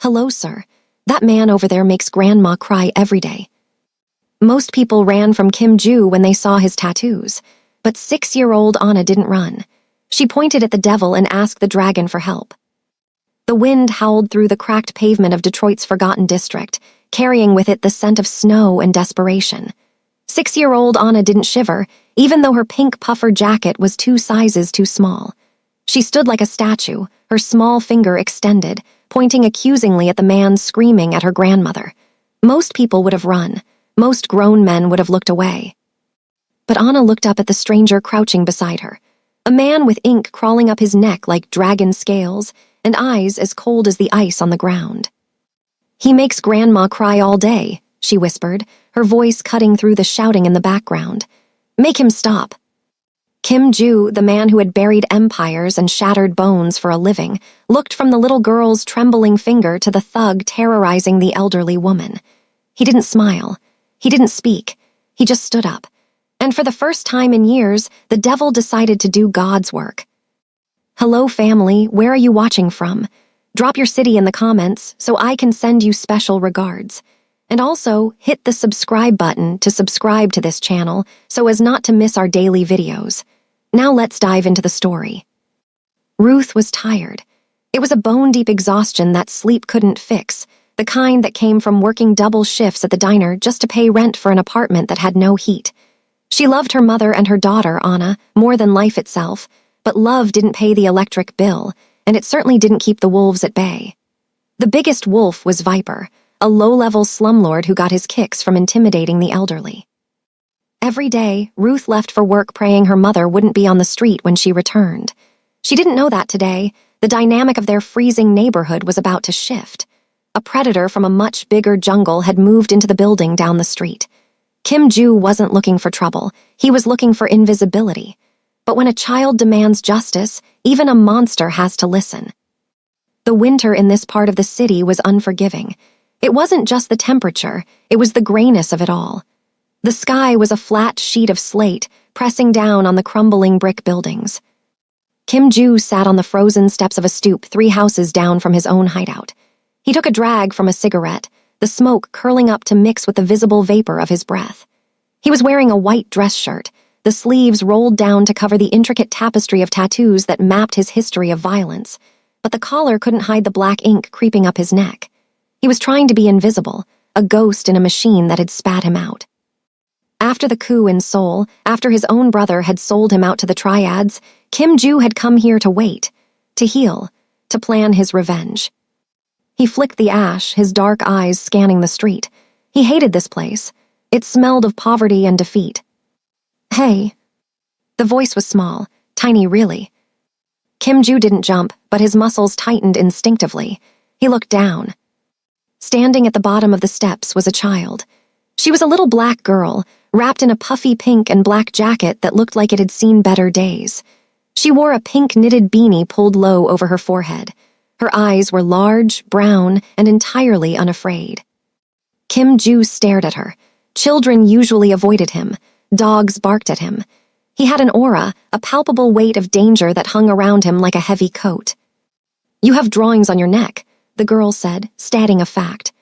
"Hello, sir. That man over there makes Grandma cry every day." Most people ran from Kim Ju when they saw his tattoos, but 6-year-old Anna didn't run. She pointed at the devil and asked the dragon for help. The wind howled through the cracked pavement of Detroit's forgotten district, carrying with it the scent of snow and desperation. 6-year-old Anna didn't shiver, even though her pink puffer jacket was 2 sizes too small. She stood like a statue, her small finger extended, pointing accusingly at the man screaming at her grandmother. Most people would have run. Most grown men would have looked away. But Anna looked up at the stranger crouching beside her, a man with ink crawling up his neck like dragon scales and eyes as cold as the ice on the ground. "He makes Grandma cry all day," she whispered, her voice cutting through the shouting in the background. "Make him stop." Kim Ju, the man who had buried empires and shattered bones for a living, looked from the little girl's trembling finger to the thug terrorizing the elderly woman. He didn't smile. He didn't speak. He just stood up. And for the first time in years, the devil decided to do God's work. "Hello, family. Where are you watching from? Drop your city in the comments so I can send you special regards. And also, hit the subscribe button to subscribe to this channel so as not to miss our daily videos. Now let's dive into the story. Ruth was tired. It was a bone-deep exhaustion that sleep couldn't fix, the kind that came from working double shifts at the diner just to pay rent for an apartment that had no heat. She loved her mother and her daughter, Anna, more than life itself, but love didn't pay the electric bill, and it certainly didn't keep the wolves at bay. The biggest wolf was Viper, a low-level slumlord who got his kicks from intimidating the elderly. Every day, Ruth left for work praying her mother wouldn't be on the street when she returned. She didn't know that today, the dynamic of their freezing neighborhood was about to shift. A predator from a much bigger jungle had moved into the building down the street. Kim Ju wasn't looking for trouble, he was looking for invisibility. But when a child demands justice, even a monster has to listen. The winter in this part of the city was unforgiving. It wasn't just the temperature, it was the grayness of it all. The sky was a flat sheet of slate, pressing down on the crumbling brick buildings. Kim Ju sat on the frozen steps of a stoop 3 houses down from his own hideout. He took a drag from a cigarette, the smoke curling up to mix with the visible vapor of his breath. He was wearing a white dress shirt, the sleeves rolled down to cover the intricate tapestry of tattoos that mapped his history of violence, but the collar couldn't hide the black ink creeping up his neck. He was trying to be invisible, a ghost in a machine that had spat him out. After the coup in Seoul, after his own brother had sold him out to the triads, Kim Ju had come here to wait, to heal, to plan his revenge. He flicked the ash, his dark eyes scanning the street. He hated this place. It smelled of poverty and defeat. "Hey." The voice was small, tiny really. Kim Ju didn't jump, but his muscles tightened instinctively. He looked down. Standing at the bottom of the steps was a child. She was a little black girl, wrapped in a puffy pink and black jacket that looked like it had seen better days. She wore a pink knitted beanie pulled low over her forehead. Her eyes were large, brown, and entirely unafraid. Kim Ju stared at her. Children usually avoided him. Dogs barked at him. He had an aura, a palpable weight of danger that hung around him like a heavy coat. "You have drawings on your neck," the girl said, stating a fact.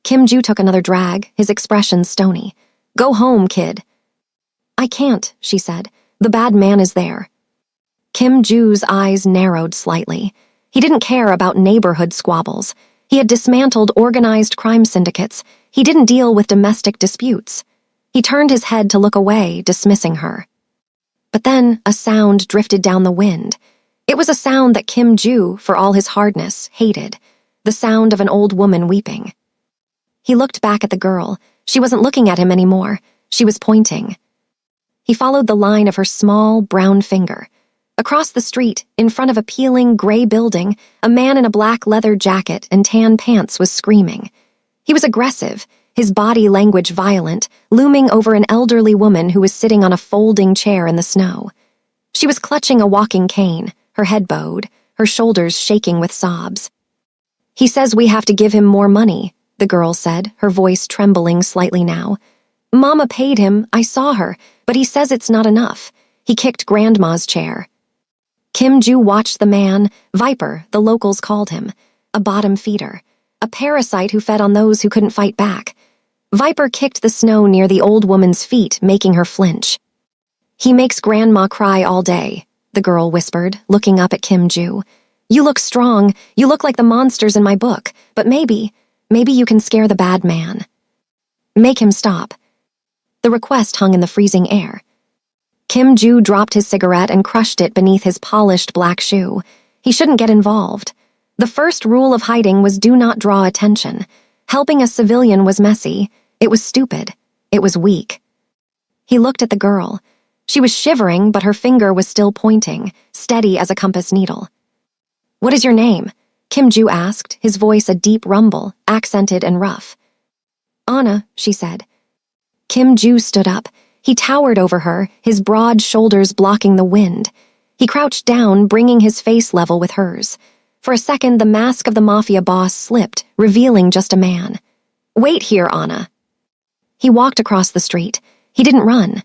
Kim Ju took another drag, his expression stony. "Go home, kid." "I can't," she said. "The bad man is there." Kim Ju's eyes narrowed slightly. He didn't care about neighborhood squabbles. He had dismantled organized crime syndicates. He didn't deal with domestic disputes. He turned his head to look away, dismissing her. But then a sound drifted down the wind. It was a sound that Kim Ju, for all his hardness, hated. The sound of an old woman weeping. He looked back at the girl. She wasn't looking at him anymore. She was pointing. He followed the line of her small, brown finger. Across the street, in front of a peeling, gray building, a man in a black leather jacket and tan pants was screaming. He was aggressive, his body language violent, looming over an elderly woman who was sitting on a folding chair in the snow. She was clutching a walking cane, her head bowed, her shoulders shaking with sobs. "He says we have to give him more money," the girl said, her voice trembling slightly now. "Mama paid him, I saw her, but he says it's not enough." He kicked Grandma's chair. Kim Ju watched the man, Viper, the locals called him, a bottom feeder. a parasite who fed on those who couldn't fight back. Viper kicked the snow near the old woman's feet, making her flinch. "He makes Grandma cry all day," the girl whispered, looking up at Kim Ju. "You look strong, you look like the monsters in my book, but maybe you can scare the bad man. Make him stop." The request hung in the freezing air. Kim Ju dropped his cigarette and crushed it beneath his polished black shoe. He shouldn't get involved. The first rule of hiding was do not draw attention. Helping a civilian was messy. It was stupid. It was weak. He looked at the girl. She was shivering, but her finger was still pointing, steady as a compass needle. "What is your name?" Kim Ju asked, his voice a deep rumble, accented and rough. "Anna," she said. Kim Ju stood up. He towered over her, his broad shoulders blocking the wind. He crouched down, bringing his face level with hers. For a second, the mask of the Mafia boss slipped, revealing just a man. "Wait here, Anna." He walked across the street. He didn't run.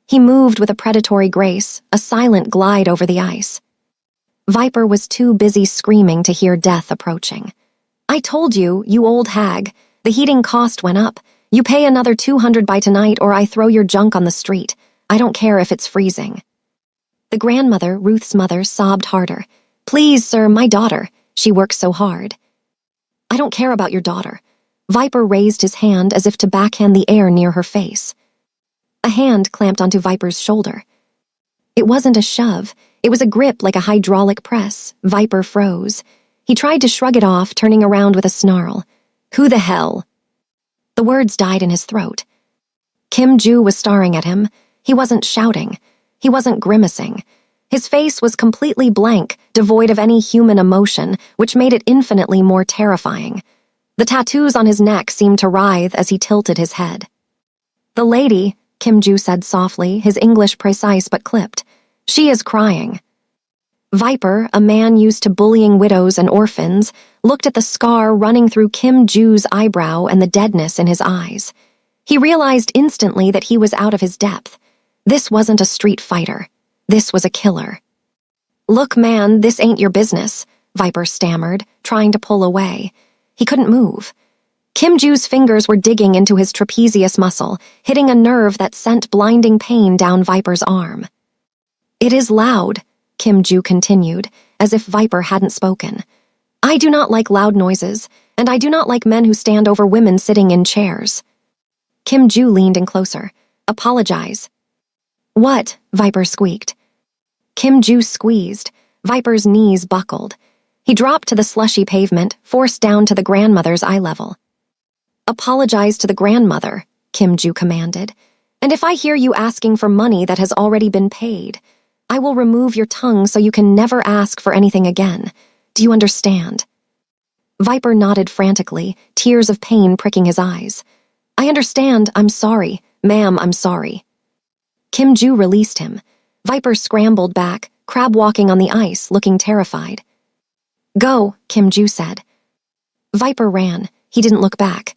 He moved with a predatory grace, a silent glide over the ice. Viper was too busy screaming to hear death approaching. "I told you, you old hag. The heating cost went up. You pay another 200 by tonight or I throw your junk on the street. I don't care if it's freezing." The grandmother, Ruth's mother, sobbed harder. "Please, sir, my daughter. She works so hard." "I don't care about your daughter." Viper raised his hand as if to backhand the air near her face. A hand clamped onto Viper's shoulder. It wasn't a shove. It was a grip like a hydraulic press. Viper froze. He tried to shrug it off, turning around with a snarl. "Who the hell?" The words died in his throat. Kim Ju was staring at him. He wasn't shouting. He wasn't grimacing. His face was completely blank, devoid of any human emotion, which made it infinitely more terrifying. The tattoos on his neck seemed to writhe as he tilted his head. "The lady," Kim Ju said softly, his English precise but clipped. "She is crying." Viper, a man used to bullying widows and orphans, looked at the scar running through Kim Ju's eyebrow and the deadness in his eyes. He realized instantly that he was out of his depth. This wasn't a street fighter. This was a killer. "Look, man, this ain't your business," Viper stammered, trying to pull away. He couldn't move. Kim Ju's fingers were digging into his trapezius muscle, hitting a nerve that sent blinding pain down Viper's arm. "It is loud," Kim Ju continued, as if Viper hadn't spoken. "I do not like loud noises, and I do not like men who stand over women sitting in chairs." Kim Ju leaned in closer. "Apologize." "What?" Viper squeaked. Kim Ju squeezed. Viper's knees buckled. He dropped to the slushy pavement, forced down to the grandmother's eye level. "Apologize to the grandmother," Kim Ju commanded. "And if I hear you asking for money that has already been paid, I will remove your tongue so you can never ask for anything again. Do you understand?" Viper nodded frantically, tears of pain pricking his eyes. "I understand. I'm sorry. Ma'am, I'm sorry." Kim Ju released him. Viper scrambled back, crab-walking on the ice, looking terrified. "Go," Kim Ju said. Viper ran. He didn't look back.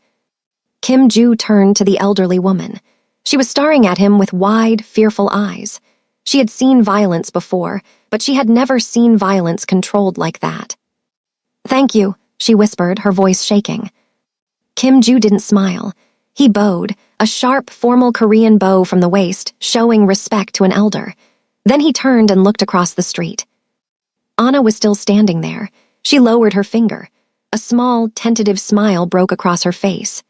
Kim Ju turned to the elderly woman. She was staring at him with wide, fearful eyes. She had seen violence before, but she had never seen violence controlled like that. "Thank you," she whispered, her voice shaking. Kim Ju didn't smile. He bowed, a sharp, formal Korean bow from the waist, showing respect to an elder. Then he turned and looked across the street. Anna was still standing there. She lowered her finger. A small, tentative smile broke across her face.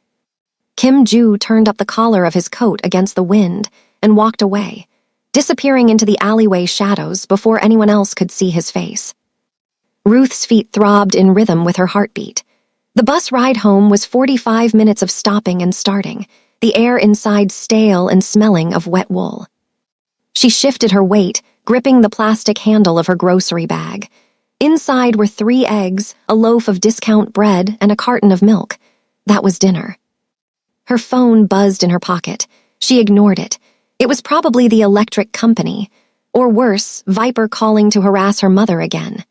Kim Ju turned up the collar of his coat against the wind and walked away, disappearing into the alleyway shadows before anyone else could see his face. Ruth's feet throbbed in rhythm with her heartbeat. The bus ride home was 45 minutes of stopping and starting, the air inside stale and smelling of wet wool. She shifted her weight, gripping the plastic handle of her grocery bag. Inside were 3 eggs, a loaf of discount bread, and a carton of milk. That was dinner. Her phone buzzed in her pocket. She ignored it. It was probably the electric company, or worse, Viper calling to harass her mother again.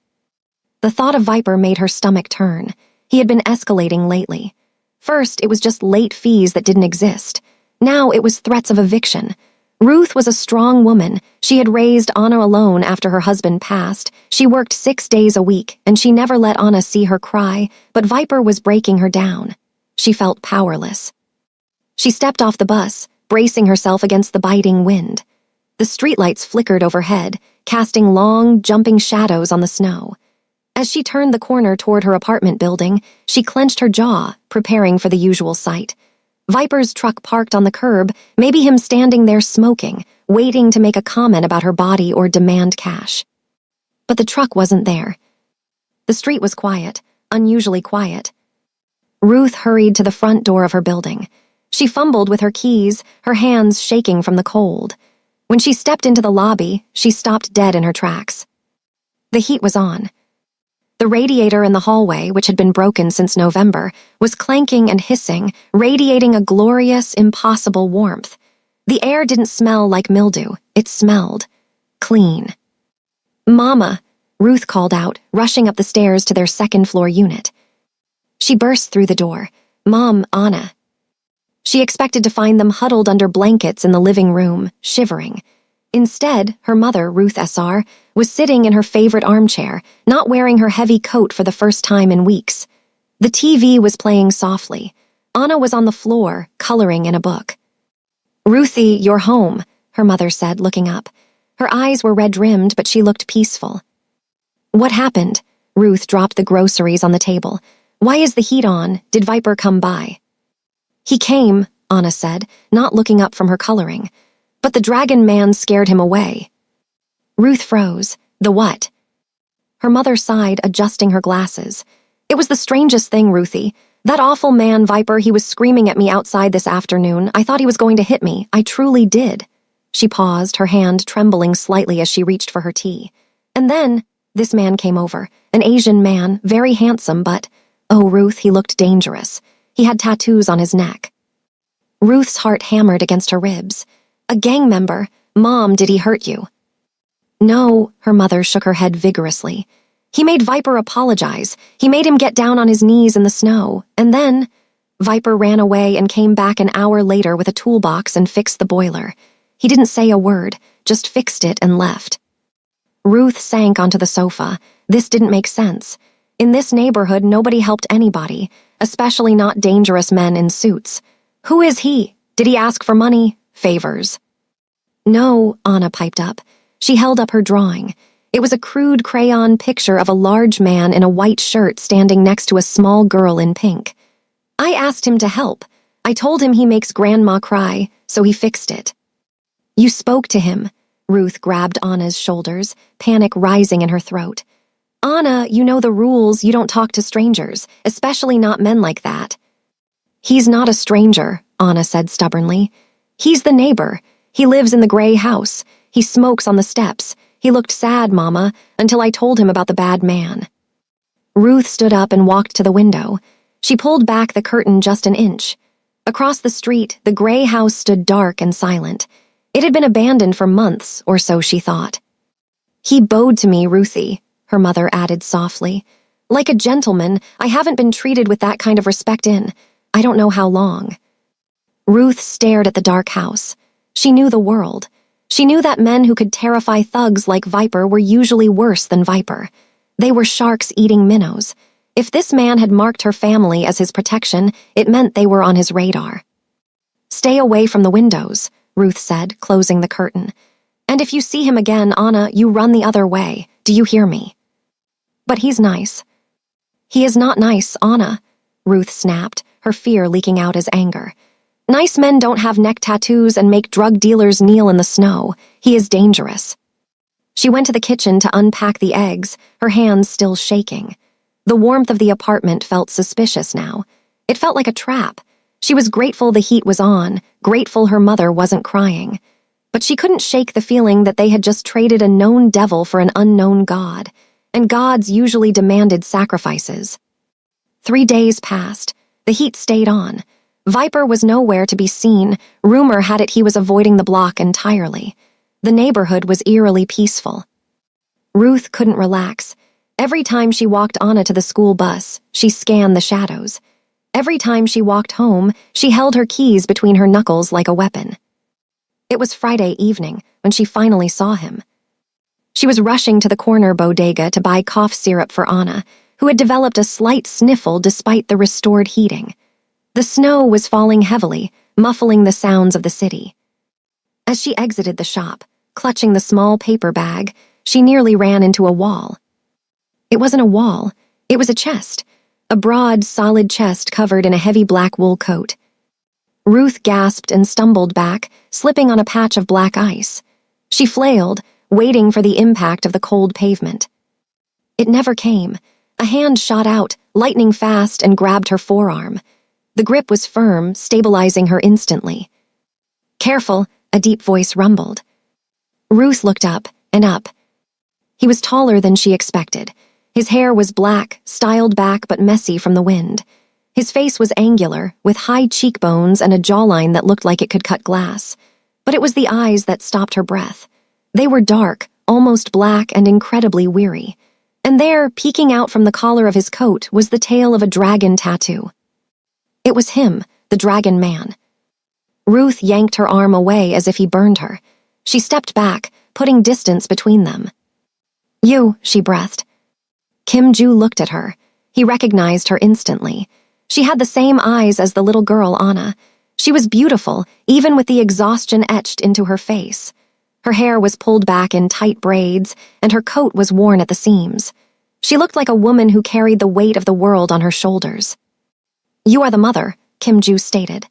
The thought of Viper made her stomach turn. He had been escalating lately. First, it was just late fees that didn't exist. Now it was threats of eviction. Ruth was a strong woman. She had raised Anna alone after her husband passed. She worked 6 days a week, and she never let Anna see her cry, but Viper was breaking her down. She felt powerless. She stepped off the bus, bracing herself against the biting wind. The streetlights flickered overhead, casting long, jumping shadows on the snow. As she turned the corner toward her apartment building, she clenched her jaw, preparing for the usual sight. Viper's truck parked on the curb, maybe him standing there smoking, waiting to make a comment about her body or demand cash. But the truck wasn't there. The street was quiet, unusually quiet. Ruth hurried to the front door of her building. She fumbled with her keys, her hands shaking from the cold. When she stepped into the lobby, she stopped dead in her tracks. The heat was on. The radiator in the hallway, which had been broken since November, was clanking and hissing, radiating a glorious, impossible warmth. The air didn't smell like mildew. It smelled clean. "Mama," Ruth called out, rushing up the stairs to their second-floor unit. She burst through the door. "Mom, Anna." She expected to find them huddled under blankets in the living room, shivering. Instead, her mother, Ruth S.R., was sitting in her favorite armchair, not wearing her heavy coat for the first time in weeks. The TV was playing softly. Anna was on the floor, coloring in a book. "Ruthie, you're home," her mother said, looking up. Her eyes were red-rimmed, but she looked peaceful. "What happened?" Ruth dropped the groceries on the table. "Why is the heat on? Did Viper come by?" "He came," Anna said, not looking up from her coloring. "But the dragon man scared him away." Ruth froze. "The what?" Her mother sighed, adjusting her glasses. "It was the strangest thing, Ruthie. That awful man, Viper, he was screaming at me outside this afternoon. I thought he was going to hit me. I truly did." She paused, her hand trembling slightly as she reached for her tea. "And then, this man came over. An Asian man, very handsome, but, oh, Ruth, he looked dangerous. He had tattoos on his neck." Ruth's heart hammered against her ribs. "A gang member? Mom, did he hurt you?" "No," her mother shook her head vigorously. "He made Viper apologize. He made him get down on his knees in the snow. And then Viper ran away and came back an hour later with a toolbox and fixed the boiler. He didn't say a word, just fixed it and left." Ruth sank onto the sofa. This didn't make sense. In this neighborhood, nobody helped anybody, especially not dangerous men in suits. Who is he? Did he ask for money? Favors? "No," Anna piped up. She held up her drawing. It was a crude crayon picture of a large man in a white shirt standing next to a small girl in pink. "I asked him to help. I told him he makes Grandma cry, so he fixed it." "You spoke to him." Ruth grabbed Anna's shoulders, panic rising in her throat. "Anna, you know the rules. You don't talk to strangers, especially not men like that." "He's not a stranger," Anna said stubbornly. "He's the neighbor. He lives in the gray house. He smokes on the steps. He looked sad, Mama, until I told him about the bad man." Ruth stood up and walked to the window. She pulled back the curtain just an inch. Across the street, the gray house stood dark and silent. It had been abandoned for months, or so she thought. "He bowed to me, Ruthie," her mother added softly. "Like a gentleman. I haven't been treated with that kind of respect in I don't know how long." Ruth stared at the dark house. She knew the world. She knew that men who could terrify thugs like Viper were usually worse than Viper. They were sharks eating minnows. If this man had marked her family as his protection, it meant they were on his radar. "Stay away from the windows," Ruth said, closing the curtain. "And if you see him again, Anna, you run the other way. Do you hear me?" "But he's nice." "He is not nice, Anna," Ruth snapped, her fear leaking out as anger. "Nice men don't have neck tattoos and make drug dealers kneel in the snow. He is dangerous." She went to the kitchen to unpack the eggs, her hands still shaking. The warmth of the apartment felt suspicious now. It felt like a trap. She was grateful the heat was on, grateful her mother wasn't crying. But she couldn't shake the feeling that they had just traded a known devil for an unknown god, and gods usually demanded sacrifices. 3 days passed. The heat stayed on. Viper was nowhere to be seen. Rumor had it he was avoiding the block entirely. The neighborhood was eerily peaceful. Ruth couldn't relax. Every time she walked Anna to the school bus, she scanned the shadows. Every time she walked home, she held her keys between her knuckles like a weapon. It was Friday evening when she finally saw him. She was rushing to the corner bodega to buy cough syrup for Anna, who had developed a slight sniffle despite the restored heating. The snow was falling heavily, muffling the sounds of the city. As she exited the shop, clutching the small paper bag, she nearly ran into a wall. It wasn't a wall, it was a chest, a broad, solid chest covered in a heavy black wool coat. Ruth gasped and stumbled back, slipping on a patch of black ice. She flailed, waiting for the impact of the cold pavement. It never came. A hand shot out, lightning fast, and grabbed her forearm. The grip was firm, stabilizing her instantly. "Careful," a deep voice rumbled. Ruth looked up and up. He was taller than she expected. His hair was black, styled back but messy from the wind. His face was angular, with high cheekbones and a jawline that looked like it could cut glass. But it was the eyes that stopped her breath. They were dark, almost black, and incredibly weary. And there, peeking out from the collar of his coat, was the tail of a dragon tattoo. It was him, the dragon man. Ruth yanked her arm away as if he burned her. She stepped back, putting distance between them. "You," she breathed. Kim Joo looked at her. He recognized her instantly. She had the same eyes as the little girl, Anna. She was beautiful, even with the exhaustion etched into her face. Her hair was pulled back in tight braids, and her coat was worn at the seams. She looked like a woman who carried the weight of the world on her shoulders. "You are the mother," Kim Joo stated.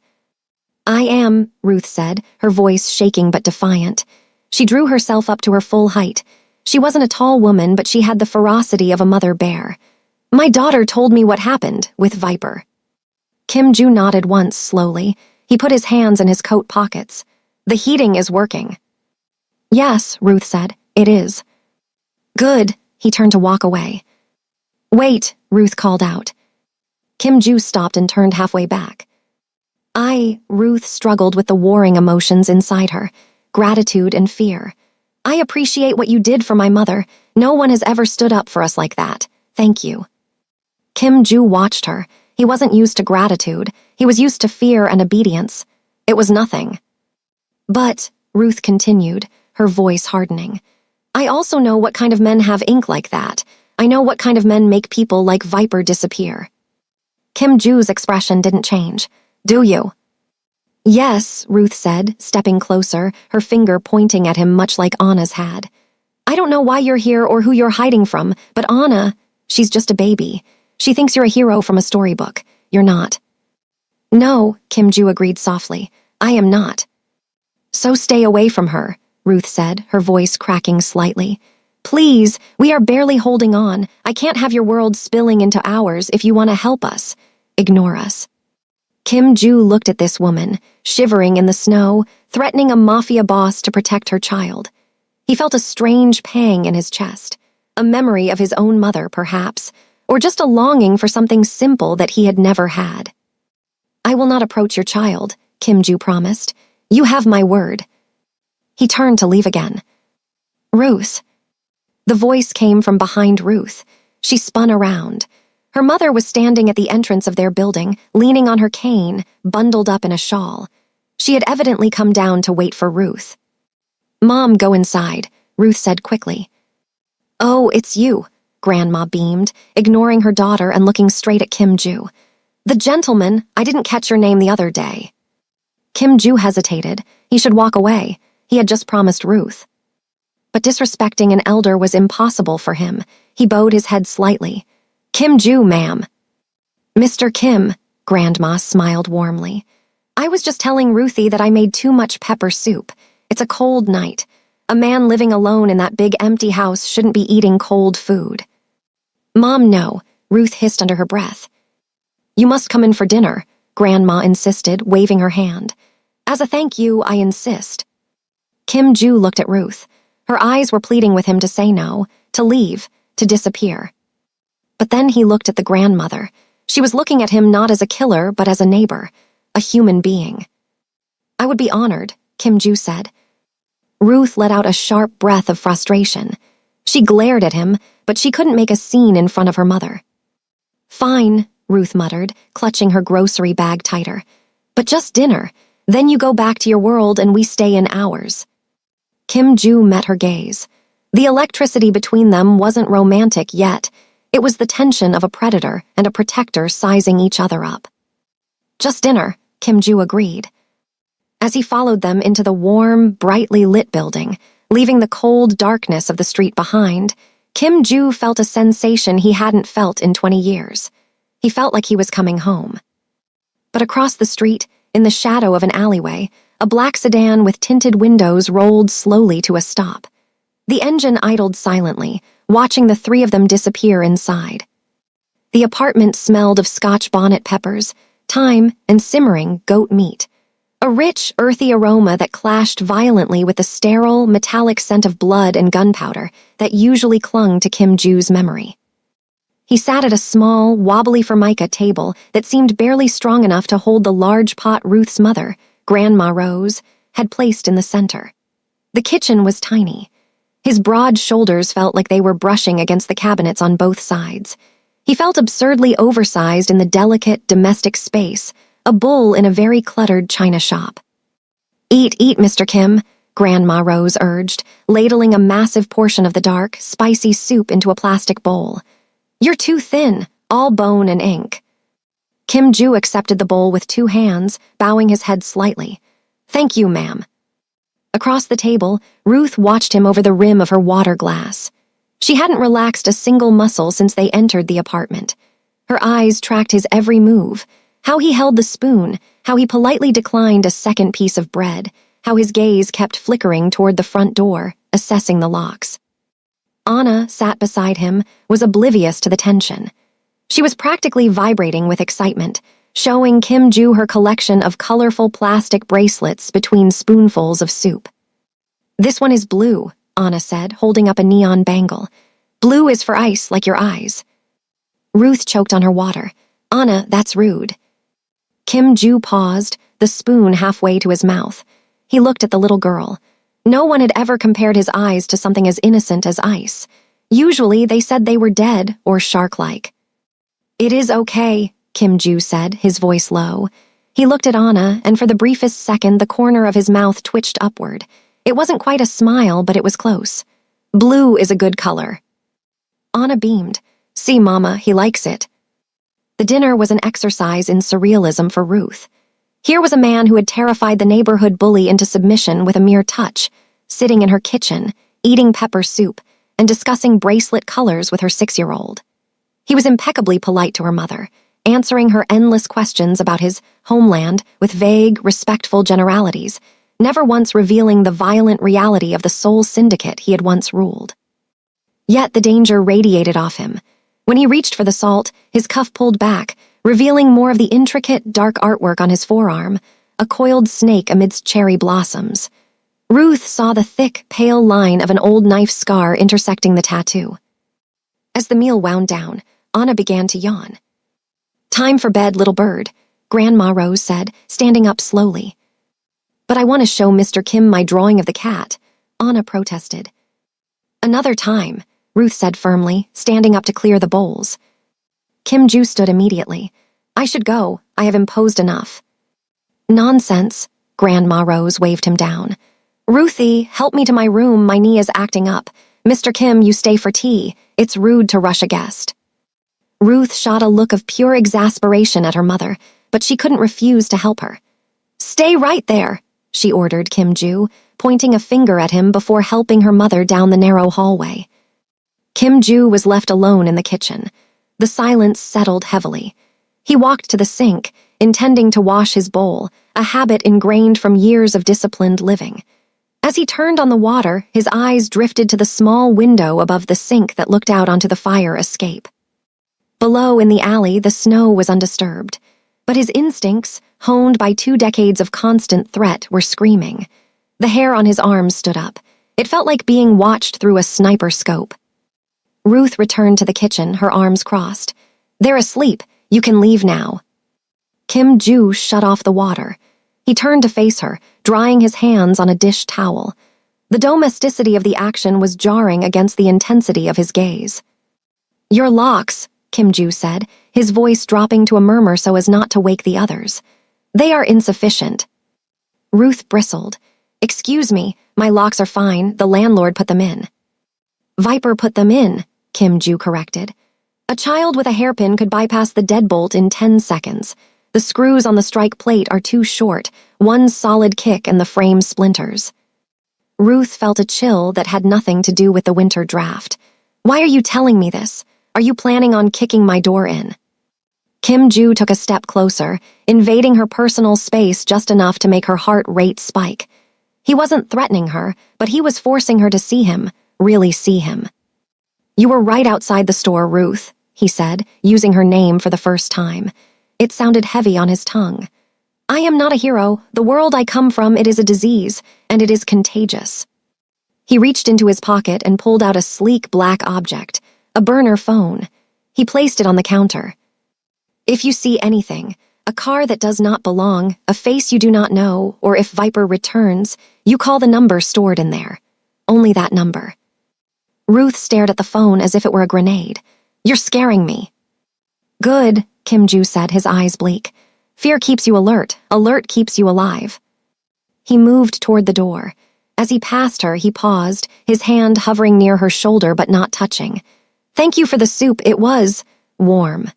"I am," Ruth said, her voice shaking but defiant. She drew herself up to her full height. She wasn't a tall woman, but she had the ferocity of a mother bear. "My daughter told me what happened with Viper." Kim Joo nodded once, slowly. He put his hands in his coat pockets. "The heating is working." "Yes," Ruth said, "it is." "Good." He turned to walk away. "Wait," Ruth called out. Kim Joo stopped and turned halfway back. Ruth struggled with the warring emotions inside her, gratitude and fear. "I appreciate what you did for my mother. No one has ever stood up for us like that. Thank you." Kim Joo watched her. He wasn't used to gratitude. He was used to fear and obedience. It was nothing. "But," Ruth continued, her voice hardening, "I also know what kind of men have ink like that. I know what kind of men make people like Viper disappear." Kim Joo's expression didn't change. "Do you?" "Yes," Ruth said, stepping closer, her finger pointing at him much like Anna's had. "I don't know why you're here or who you're hiding from, but Anna, she's just a baby. She thinks you're a hero from a storybook. You're not." "No," Kim Joo agreed softly. "I am not." "So stay away from her," Ruth said, her voice cracking slightly. "Please, we are barely holding on. I can't have your world spilling into ours if you want to help us. Ignore us." Kim Joo looked at this woman, shivering in the snow, threatening a mafia boss to protect her child. He felt a strange pang in his chest, a memory of his own mother, perhaps, or just a longing for something simple that he had never had. "I will not approach your child," Kim Joo promised. "You have my word." He turned to leave again. "Ruth." The voice came from behind Ruth. She spun around. Her mother was standing at the entrance of their building, leaning on her cane, bundled up in a shawl. She had evidently come down to wait for Ruth. "Mom, go inside," Ruth said quickly. "Oh, it's you," Grandma beamed, ignoring her daughter and looking straight at Kim Joo. "The gentleman, I didn't catch your name the other day." Kim Joo hesitated. He should walk away. He had just promised Ruth. But disrespecting an elder was impossible for him. He bowed his head slightly. "Kim Joo, ma'am." "Mr. Kim," Grandma smiled warmly. "I was just telling Ruthie that I made too much pepper soup. It's a cold night. A man living alone in that big empty house shouldn't be eating cold food." "Mom, no," Ruth hissed under her breath. "You must come in for dinner," Grandma insisted, waving her hand. "As a thank you, I insist." Kim Joo looked at Ruth. Her eyes were pleading with him to say no, to leave, to disappear. But then he looked at the grandmother. She was looking at him not as a killer, but as a neighbor, a human being. "I would be honored," Kim Joo said. Ruth let out a sharp breath of frustration. She glared at him, but she couldn't make a scene in front of her mother. "Fine," Ruth muttered, clutching her grocery bag tighter. "But just dinner. Then you go back to your world and we stay in ours. Kim Joo met her gaze. The electricity between them wasn't romantic yet. It was the tension of a predator and a protector sizing each other up. Just dinner, Kim Joo agreed. As he followed them into the warm, brightly lit building, leaving the cold darkness of the street behind, Kim Joo felt a sensation he hadn't felt in 20 years. He felt like he was coming home. But across the street, in the shadow of an alleyway, a black sedan with tinted windows rolled slowly to a stop. The engine idled silently, watching the three of them disappear inside. The apartment smelled of Scotch bonnet peppers, thyme, and simmering goat meat. A rich, earthy aroma that clashed violently with the sterile, metallic scent of blood and gunpowder that usually clung to Kim Joo's memory. He sat at a small, wobbly formica table that seemed barely strong enough to hold the large pot Ruth's mother, Grandma Rose, had placed in the center. The kitchen was tiny. His broad shoulders felt like they were brushing against the cabinets on both sides. He felt absurdly oversized in the delicate, domestic space, a bull in a very cluttered china shop. Eat, Mr. Kim, Grandma Rose urged, ladling a massive portion of the dark, spicy soup into a plastic bowl. You're too thin, all bone and ink. Kim Joo accepted the bowl with 2 hands, bowing his head slightly. Thank you, ma'am. Across the table, Ruth watched him over the rim of her water glass. She hadn't relaxed a single muscle since they entered the apartment. Her eyes tracked his every move, how he held the spoon, how he politely declined a second piece of bread, how his gaze kept flickering toward the front door, assessing the locks. Anna sat beside him, was oblivious to the tension. She was practically vibrating with excitement, showing Kim Joo her collection of colorful plastic bracelets between spoonfuls of soup. This one is blue, Anna said, holding up a neon bangle. Blue is for ice, like your eyes. Ruth choked on her water. Anna, that's rude. Kim Joo paused, the spoon halfway to his mouth. He looked at the little girl. No one had ever compared his eyes to something as innocent as ice. Usually they said they were dead or shark-like. It is okay, Kim Joo said, his voice low. He looked at Anna, and for the briefest second the corner of his mouth twitched upward. It wasn't quite a smile, but it was close. Blue is a good color. Anna beamed. See, Mama, he likes it. The dinner was an exercise in surrealism for Ruth. Here was a man who had terrified the neighborhood bully into submission with a mere touch, sitting in her kitchen, eating pepper soup, and discussing bracelet colors with her 6-year-old. He was impeccably polite to her mother, answering her endless questions about his homeland with vague, respectful generalities, never once revealing the violent reality of the soul syndicate he had once ruled. Yet the danger radiated off him. When he reached for the salt, his cuff pulled back, revealing more of the intricate, dark artwork on his forearm, a coiled snake amidst cherry blossoms. Ruth saw the thick, pale line of an old knife scar intersecting the tattoo. As the meal wound down, Anna began to yawn. Time for bed, little bird, Grandma Rose said, standing up slowly. But I want to show Mr. Kim my drawing of the cat, Anna protested. Another time, Ruth said firmly, standing up to clear the bowls. Kim Joo stood immediately. I should go. I have imposed enough. Nonsense, Grandma Rose waved him down. Ruthie, help me to my room. My knee is acting up. Mr. Kim, you stay for tea. It's rude to rush a guest. Ruth shot a look of pure exasperation at her mother, but she couldn't refuse to help her. Stay right there, she ordered Kim Joo, pointing a finger at him before helping her mother down the narrow hallway. Kim Joo was left alone in the kitchen. The silence settled heavily. He walked to the sink, intending to wash his bowl, a habit ingrained from years of disciplined living. As he turned on the water, his eyes drifted to the small window above the sink that looked out onto the fire escape. Below in the alley, the snow was undisturbed, but his instincts, honed by 2 decades of constant threat, were screaming. The hair on his arms stood up. It felt like being watched through a sniper scope. Ruth returned to the kitchen, her arms crossed. They're asleep. You can leave now. Kim Joo shut off the water. He turned to face her, drying his hands on a dish towel. The domesticity of the action was jarring against the intensity of his gaze. Your locks, Kim Joo said, his voice dropping to a murmur so as not to wake the others. They are insufficient. Ruth bristled. "Excuse me, my locks are fine. The landlord put them in." "Viper put them in," Kim Joo corrected. "A child with a hairpin could bypass the deadbolt in 10 seconds. The screws on the strike plate are too short. One solid kick and the frame splinters." Ruth felt a chill that had nothing to do with the winter draft. "Why are you telling me this? Are you planning on kicking my door in?" Kim Joo took a step closer, invading her personal space just enough to make her heart rate spike. He wasn't threatening her, but he was forcing her to see him, really see him. "You were right outside the store, Ruth," he said, using her name for the first time. It sounded heavy on his tongue. "I am not a hero. The world I come from, it is a disease, and it is contagious." He reached into his pocket and pulled out a sleek black object, a burner phone. He placed it on the counter. "If you see anything, a car that does not belong, a face you do not know, or if Viper returns, you call the number stored in there. Only that number." Ruth stared at the phone as if it were a grenade. "You're scaring me." "Good," Kim Joo said, his eyes bleak. "Fear keeps you alert. Alert keeps you alive." He moved toward the door. As he passed her, he paused, his hand hovering near her shoulder but not touching. "Thank you for the soup. It was warm."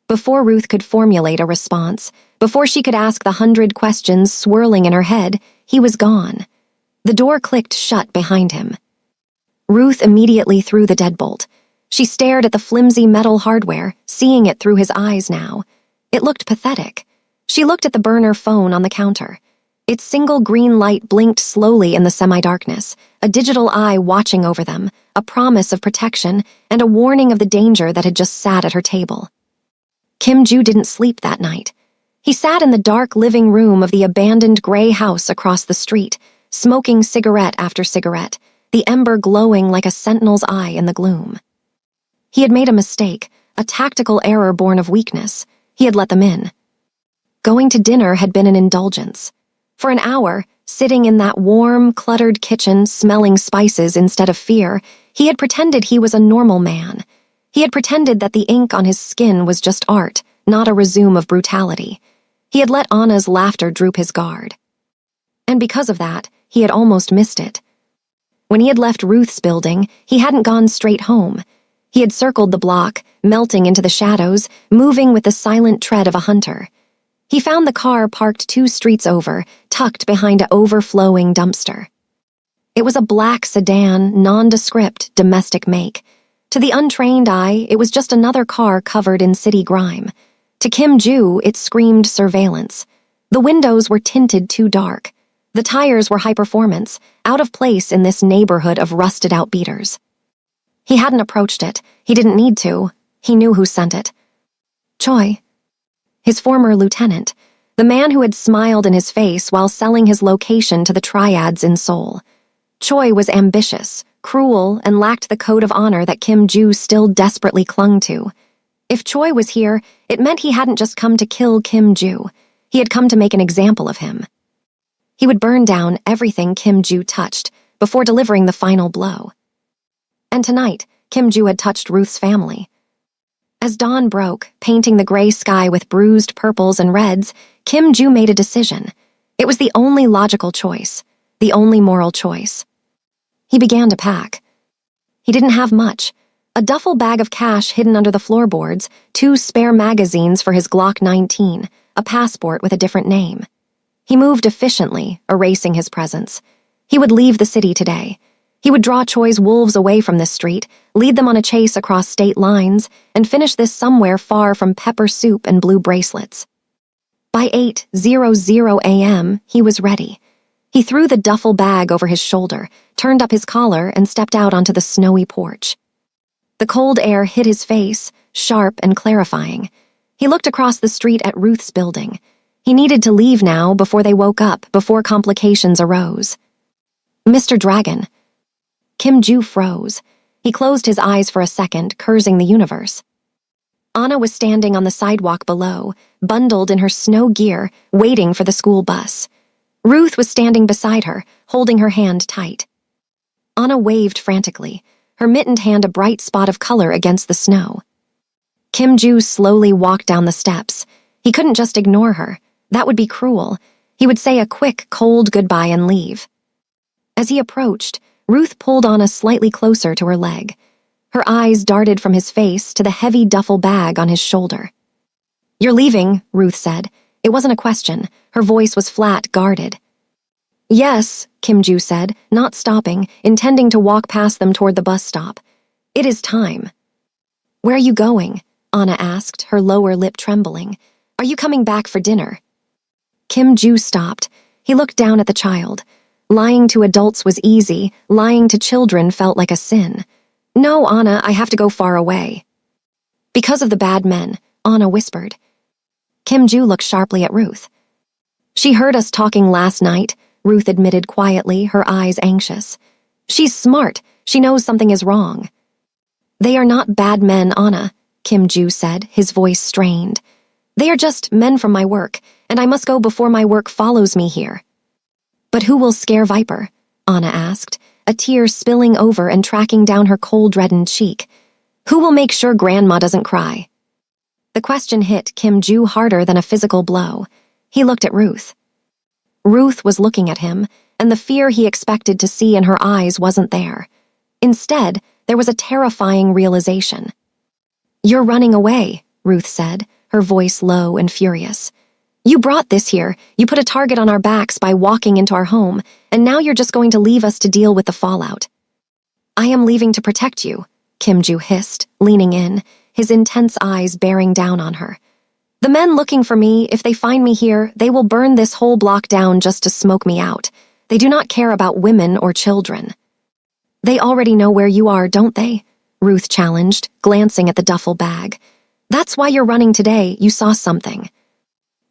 Before Ruth could formulate a response, before she could ask the 100 questions swirling in her head, he was gone. The door clicked shut behind him. Ruth immediately threw the deadbolt. She stared at the flimsy metal hardware, seeing it through his eyes now. It looked pathetic. She looked at the burner phone on the counter. Its single green light blinked slowly in the semi-darkness, a digital eye watching over them, a promise of protection, and a warning of the danger that had just sat at her table. Kim Joo didn't sleep that night. He sat in the dark living room of the abandoned gray house across the street, smoking cigarette after cigarette, the ember glowing like a sentinel's eye in the gloom. He had made a mistake, a tactical error born of weakness. He had let them in. Going to dinner had been an indulgence. For an hour, sitting in that warm, cluttered kitchen, smelling spices instead of fear, he had pretended he was a normal man. He had pretended that the ink on his skin was just art, not a resume of brutality. He had let Anna's laughter droop his guard. And because of that, he had almost missed it. When he had left Ruth's building, he hadn't gone straight home. He had circled the block, melting into the shadows, moving with the silent tread of a hunter. He found the car parked 2 streets over, tucked behind an overflowing dumpster. It was a black sedan, nondescript, domestic make. To the untrained eye, it was just another car covered in city grime. To Kim Joo, it screamed surveillance. The windows were tinted too dark. The tires were high-performance, out of place in this neighborhood of rusted-out beaters. He hadn't approached it. He didn't need to. He knew who sent it. Choi. His former lieutenant, the man who had smiled in his face while selling his location to the triads in Seoul. Choi was ambitious, cruel, and lacked the code of honor that Kim Joo still desperately clung to. If Choi was here, it meant he hadn't just come to kill Kim Joo. He had come to make an example of him. He would burn down everything Kim Joo touched before delivering the final blow. And tonight, Kim Joo had touched Ruth's family. As dawn broke, painting the gray sky with bruised purples and reds, Kim Joo made a decision. It was the only logical choice, the only moral choice. He began to pack. He didn't have much. A duffel bag of cash hidden under the floorboards, 2 spare magazines for his Glock 19, a passport with a different name. He moved efficiently, erasing his presence. He would leave the city today. He would draw Choi's wolves away from this street, lead them on a chase across state lines, and finish this somewhere far from pepper soup and blue bracelets. By 8:00 a.m., he was ready. He threw the duffel bag over his shoulder, turned up his collar, and stepped out onto the snowy porch. The cold air hit his face, sharp and clarifying. He looked across the street at Ruth's building. He needed to leave now before they woke up, before complications arose. "Mr. Dragon." Kim Joo froze. He closed his eyes for a second, cursing the universe. Anna was standing on the sidewalk below, bundled in her snow gear, waiting for the school bus. Ruth was standing beside her, holding her hand tight. Anna waved frantically, her mittened hand a bright spot of color against the snow. Kim Joo slowly walked down the steps. He couldn't just ignore her. That would be cruel. He would say a quick, cold goodbye and leave. As he approached, Ruth pulled Anna slightly closer to her leg. Her eyes darted from his face to the heavy duffel bag on his shoulder. "You're leaving," Ruth said. It wasn't a question. Her voice was flat, guarded. "Yes," Kim Joo said, not stopping, intending to walk past them toward the bus stop. "It is time." "Where are you going?" Anna asked, her lower lip trembling. "Are you coming back for dinner?" Kim Joo stopped. He looked down at the child. Lying to adults was easy, lying to children felt like a sin. "No, Anna, I have to go far away." "Because of the bad men," Anna whispered. Kim Joo looked sharply at Ruth. "She heard us talking last night," Ruth admitted quietly, her eyes anxious. "She's smart. She knows something is wrong." "They are not bad men, Anna," Kim Joo said, his voice strained. "They are just men from my work, and I must go before my work follows me here." "But who will scare Viper?" Anna asked, a tear spilling over and tracking down her cold, reddened cheek. "Who will make sure Grandma doesn't cry?" The question hit Kim Joo harder than a physical blow. He looked at Ruth. Ruth was looking at him, and the fear he expected to see in her eyes wasn't there. Instead, there was a terrifying realization. "You're running away," Ruth said, her voice low and furious. "You brought this here, you put a target on our backs by walking into our home, and now you're just going to leave us to deal with the fallout." "I am leaving to protect you," Kim Joo hissed, leaning in, his intense eyes bearing down on her. "The men looking for me, if they find me here, they will burn this whole block down just to smoke me out. They do not care about women or children." "They already know where you are, don't they?" Ruth challenged, glancing at the duffel bag. "That's why you're running today, you saw something."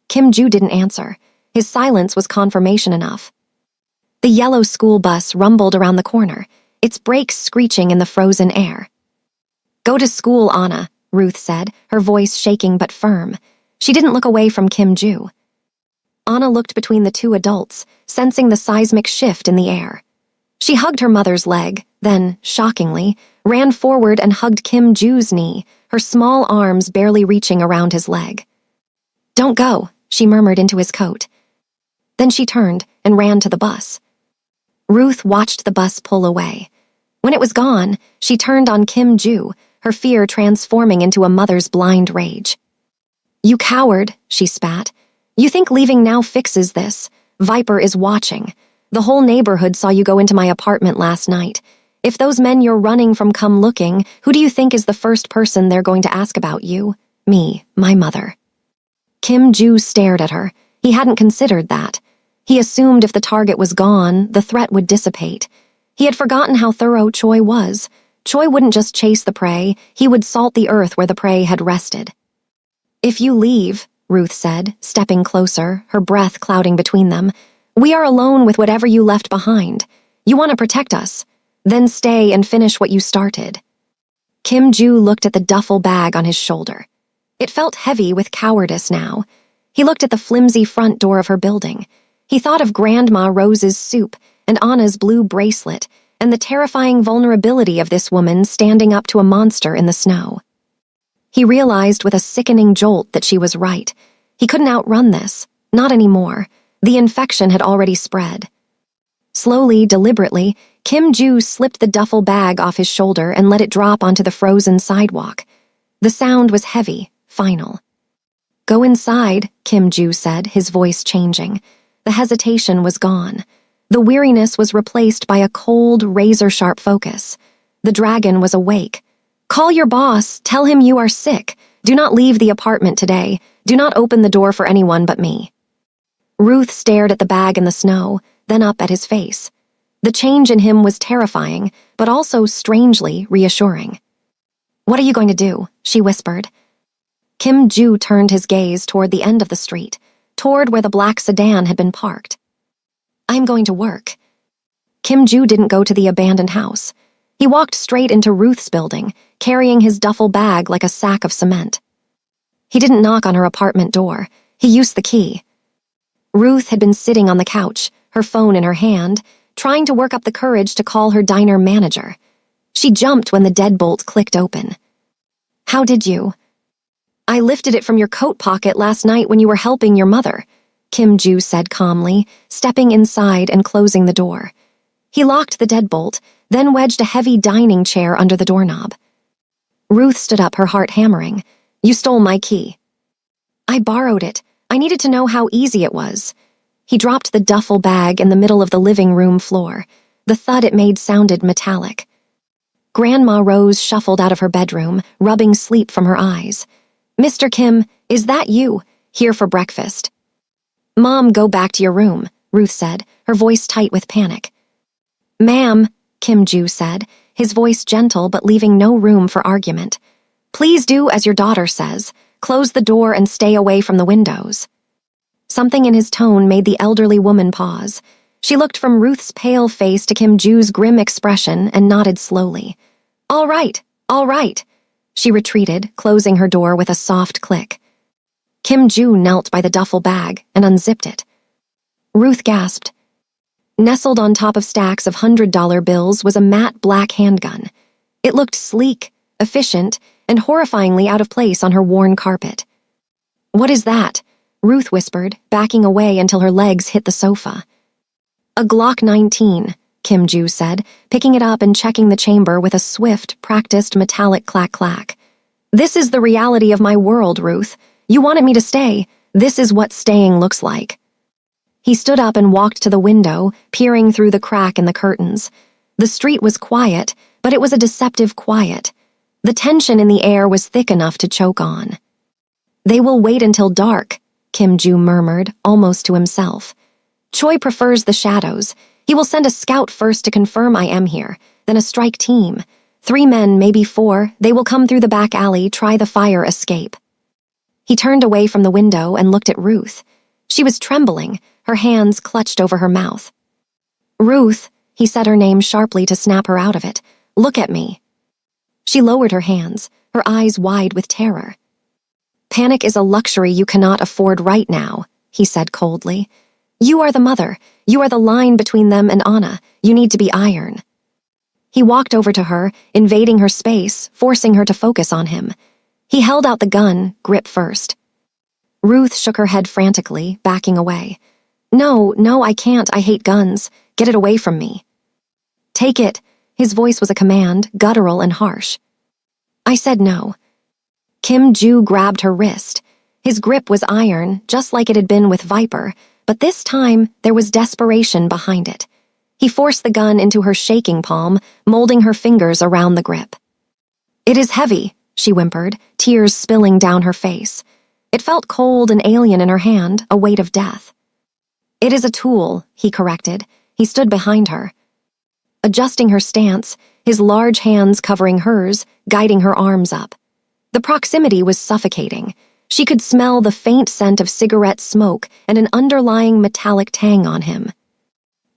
Kim Joo didn't answer. His silence was confirmation enough. The yellow school bus rumbled around the corner, its brakes screeching in the frozen air. "Go to school, Anna," Ruth said, her voice shaking but firm. She didn't look away from Kim Joo. Anna looked between the two adults, sensing the seismic shift in the air. She hugged her mother's leg, then, shockingly, ran forward and hugged Kim Joo's knee, her small arms barely reaching around his leg. "Don't go," she murmured into his coat. Then she turned and ran to the bus. Ruth watched the bus pull away. When it was gone, she turned on Kim Joo, her fear transforming into a mother's blind rage. "You coward," she spat. "You think leaving now fixes this? Viper is watching. The whole neighborhood saw you go into my apartment last night. If those men you're running from come looking, who do you think is the first person they're going to ask about you? Me, my mother." Kim Joo stared at her. He hadn't considered that. He assumed if the target was gone, the threat would dissipate. He had forgotten how thorough Choi was. Choi wouldn't just chase the prey, he would salt the earth where the prey had rested. "If you leave," Ruth said, stepping closer, her breath clouding between them, "we are alone with whatever you left behind. You want to protect us. Then stay and finish what you started." Kim Joo looked at the duffel bag on his shoulder. It felt heavy with cowardice now. He looked at the flimsy front door of her building. He thought of Grandma Rose's soup and Anna's blue bracelet and the terrifying vulnerability of this woman standing up to a monster in the snow. He realized with a sickening jolt that she was right. He couldn't outrun this. Not anymore. The infection had already spread. Slowly, deliberately, Kim Joo slipped the duffel bag off his shoulder and let it drop onto the frozen sidewalk. The sound was heavy, final. "Go inside," Kim Joo said, his voice changing. The hesitation was gone. The weariness was replaced by a cold, razor-sharp focus. The dragon was awake. "Call your boss. Tell him you are sick. Do not leave the apartment today. Do not open the door for anyone but me." Ruth stared at the bag in the snow, then up at his face. The change in him was terrifying, but also strangely reassuring. "What are you going to do?" she whispered. Kim Joo turned his gaze toward the end of the street, toward where the black sedan had been parked. "I'm going to work." Kim Joo didn't go to the abandoned house. He walked straight into Ruth's building, carrying his duffel bag like a sack of cement. He didn't knock on her apartment door. He used the key. Ruth had been sitting on the couch, her phone in her hand, trying to work up the courage to call her diner manager. She jumped when the deadbolt clicked open. "How did you?" "I lifted it from your coat pocket last night when you were helping your mother." Kim Ju said calmly, stepping inside and closing the door. He locked the deadbolt, then wedged a heavy dining chair under the doorknob. Ruth stood up, her heart hammering. You stole my key. I borrowed it. I needed to know how easy it was. He dropped the duffel bag in the middle of the living room floor. The thud it made sounded metallic. Grandma Rose shuffled out of her bedroom, rubbing sleep from her eyes. Mr. Kim, is that you? Here for breakfast. Mom, go back to your room, Ruth said, her voice tight with panic. Ma'am, Kim Ju said, his voice gentle but leaving no room for argument. Please do as your daughter says. Close the door and stay away from the windows. Something in his tone made the elderly woman pause. She looked from Ruth's pale face to Kim Ju's grim expression and nodded slowly. All right, all right. She retreated, closing her door with a soft click. Kim Ju knelt by the duffel bag and unzipped it. Ruth gasped. Nestled on top of stacks of $100 bills was a matte black handgun. It looked sleek, efficient, and horrifyingly out of place on her worn carpet. What is that? Ruth whispered, backing away until her legs hit the sofa. A Glock 19, Kim Ju said, picking it up and checking the chamber with a swift, practiced metallic clack-clack. This is the reality of my world, Ruth. You wanted me to stay. This is what staying looks like. He stood up and walked to the window, peering through the crack in the curtains. The street was quiet, but it was a deceptive quiet. The tension in the air was thick enough to choke on. They will wait until dark, Kim Ju murmured, almost to himself. Choi prefers the shadows. He will send a scout first to confirm I am here, then a strike team. 3 men, maybe 4, they will come through the back alley, try the fire escape. He turned away from the window and looked at Ruth. She was trembling, her hands clutched over her mouth. Ruth, he said her name sharply to snap her out of it. Look at me. She lowered her hands, her eyes wide with terror. Panic is a luxury you cannot afford right now, he said coldly. You are the mother. You are the line between them and Anna. You need to be iron. He walked over to her, invading her space, forcing her to focus on him. He held out the gun, grip first. Ruth shook her head frantically, backing away. No, I can't. I hate guns. Get it away from me. Take it. His voice was a command, guttural and harsh. I said no. Kim Ju grabbed her wrist. His grip was iron, just like it had been with Viper, but this time there was desperation behind it. He forced the gun into her shaking palm, molding her fingers around the grip. It is heavy, she whimpered, tears spilling down her face. It felt cold and alien in her hand, a weight of death. It is a tool, he corrected. He stood behind her. Adjusting her stance, his large hands covering hers, guiding her arms up. The proximity was suffocating. She could smell the faint scent of cigarette smoke and an underlying metallic tang on him.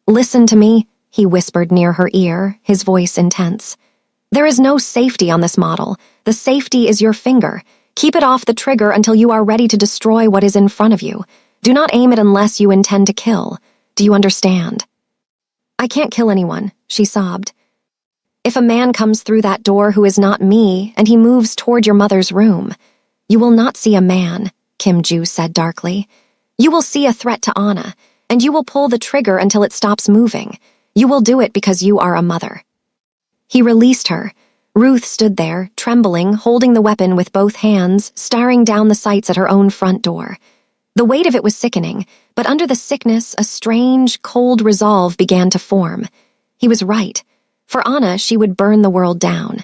Listen to me, he whispered near her ear, his voice intense. There is no safety on this model. The safety is your finger. Keep it off the trigger until you are ready to destroy what is in front of you. Do not aim it unless you intend to kill. Do you understand? I can't kill anyone, she sobbed. If a man comes through that door who is not me and he moves toward your mother's room, you will not see a man, Kim Ju said darkly. You will see a threat to Anna, and you will pull the trigger until it stops moving. You will do it because you are a mother. He released her. Ruth stood there, trembling, holding the weapon with both hands, staring down the sights at her own front door. The weight of it was sickening, but under the sickness, a strange, cold resolve began to form. He was right. For Anna, she would burn the world down.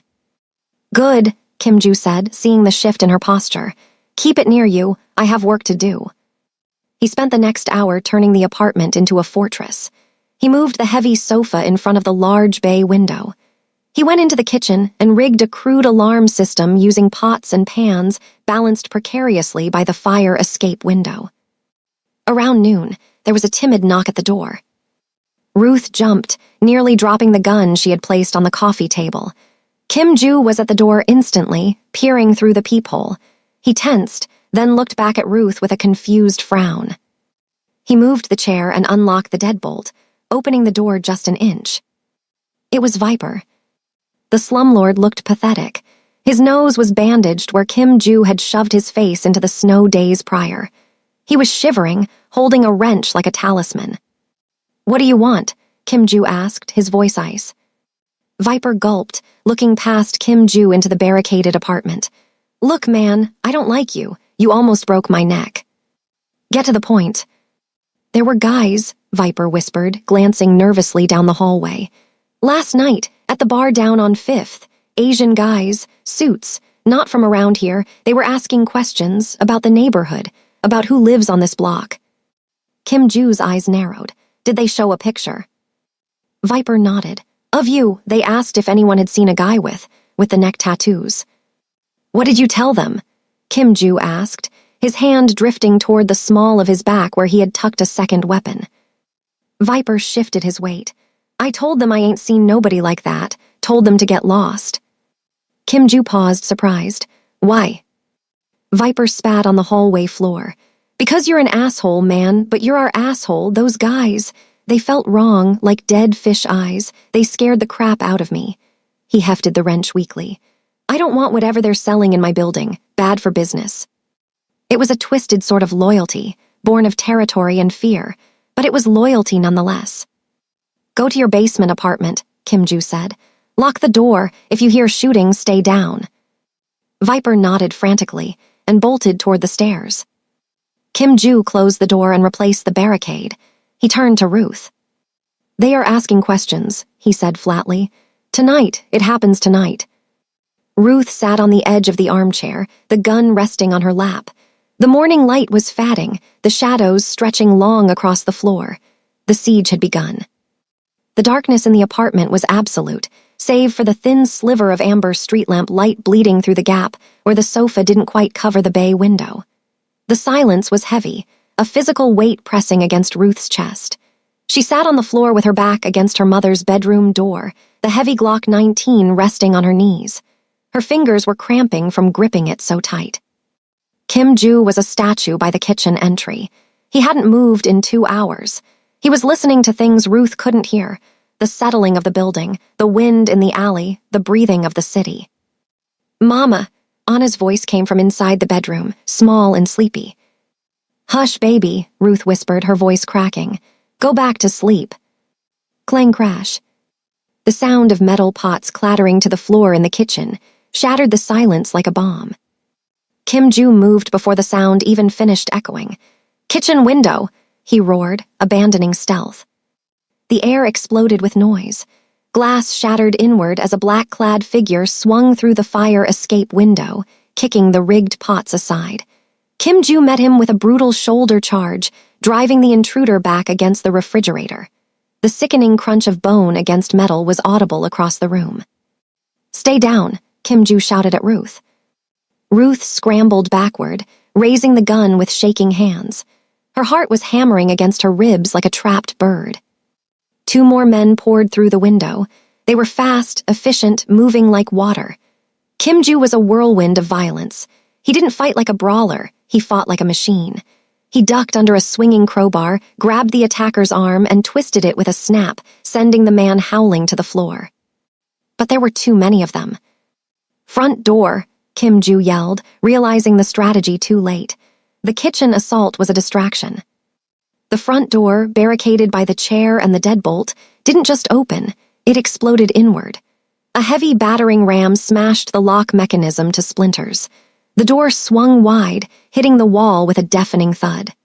Good, Kim Ju said, seeing the shift in her posture. Keep it near you. I have work to do. He spent the next hour turning the apartment into a fortress. He moved the heavy sofa in front of the large bay window. He went into the kitchen and rigged a crude alarm system using pots and pans balanced precariously by the fire escape window. Around noon, there was a timid knock at the door. Ruth jumped, nearly dropping the gun she had placed on the coffee table. Kim Ju was at the door instantly, peering through the peephole. He tensed, then looked back at Ruth with a confused frown. He moved the chair and unlocked the deadbolt, opening the door just an inch. It was Viper. The slumlord looked pathetic. His nose was bandaged where Kim Ju had shoved his face into the snow days prior. He was shivering, holding a wrench like a talisman. "What do you want?" Kim Ju asked, his voice ice. Viper gulped, looking past Kim Ju into the barricaded apartment. "Look, man, I don't like you. You almost broke my neck." "Get to the point." "There were guys," Viper whispered, glancing nervously down the hallway. "Last night, at the bar down on 5th. Asian guys, suits, not from around here. They were asking questions about the neighborhood, about who lives on this block." Kim Ju's eyes narrowed. "Did they show a picture?" Viper nodded. "Of you, they asked if anyone had seen a guy with the neck tattoos." "What did you tell them?" Kim Ju asked, his hand drifting toward the small of his back where he had tucked a second weapon. Viper shifted his weight. "I told them I ain't seen nobody like that, told them to get lost." Kim Ju paused, surprised. "Why?" Viper spat on the hallway floor. "Because you're an asshole, man, but you're our asshole. Those guys, they felt wrong, like dead fish eyes. They scared the crap out of me." He hefted the wrench weakly. "I don't want whatever they're selling in my building. Bad for business." It was a twisted sort of loyalty, born of territory and fear, but it was loyalty nonetheless. "Go to your basement apartment," Kim Ju said. "Lock the door. If you hear shooting, stay down." Viper nodded frantically and bolted toward the stairs. Kim Ju closed the door and replaced the barricade. He turned to Ruth. "They are asking questions," he said flatly. "Tonight, it happens tonight." Ruth sat on the edge of the armchair, the gun resting on her lap. The morning light was fading, the shadows stretching long across the floor. The siege had begun. The darkness in the apartment was absolute, save for the thin sliver of amber street lamp light bleeding through the gap where the sofa didn't quite cover the bay window. The silence was heavy, a physical weight pressing against Ruth's chest. She sat on the floor with her back against her mother's bedroom door, the heavy Glock 19 resting on her knees. Her fingers were cramping from gripping it so tight. Kim Ju was a statue by the kitchen entry. He hadn't moved in 2 hours. He was listening to things Ruth couldn't hear, the settling of the building, the wind in the alley, the breathing of the city. "Mama," Anna's voice came from inside the bedroom, small and sleepy. "Hush, baby," Ruth whispered, her voice cracking. "Go back to sleep." Clang crash. The sound of metal pots clattering to the floor in the kitchen shattered the silence like a bomb. Kim Ju moved before the sound even finished echoing. "Kitchen window!" he roared, abandoning stealth. The air exploded with noise. Glass shattered inward as a black-clad figure swung through the fire escape window, kicking the rigged pots aside. Kim Ju met him with a brutal shoulder charge, driving the intruder back against the refrigerator. The sickening crunch of bone against metal was audible across the room. "Stay down," Kim Ju shouted at Ruth. Ruth scrambled backward, raising the gun with shaking hands. Her heart was hammering against her ribs like a trapped bird. 2 more men poured through the window. They were fast, efficient, moving like water. Kim Ju was a whirlwind of violence. He didn't fight like a brawler, he fought like a machine. He ducked under a swinging crowbar, grabbed the attacker's arm, and twisted it with a snap, sending the man howling to the floor. But there were too many of them. "Front door," Kim Ju yelled, realizing the strategy too late. The kitchen assault was a distraction. The front door, barricaded by the chair and the deadbolt, didn't just open, it exploded inward. A heavy battering ram smashed the lock mechanism to splinters. The door swung wide, hitting the wall with a deafening thud.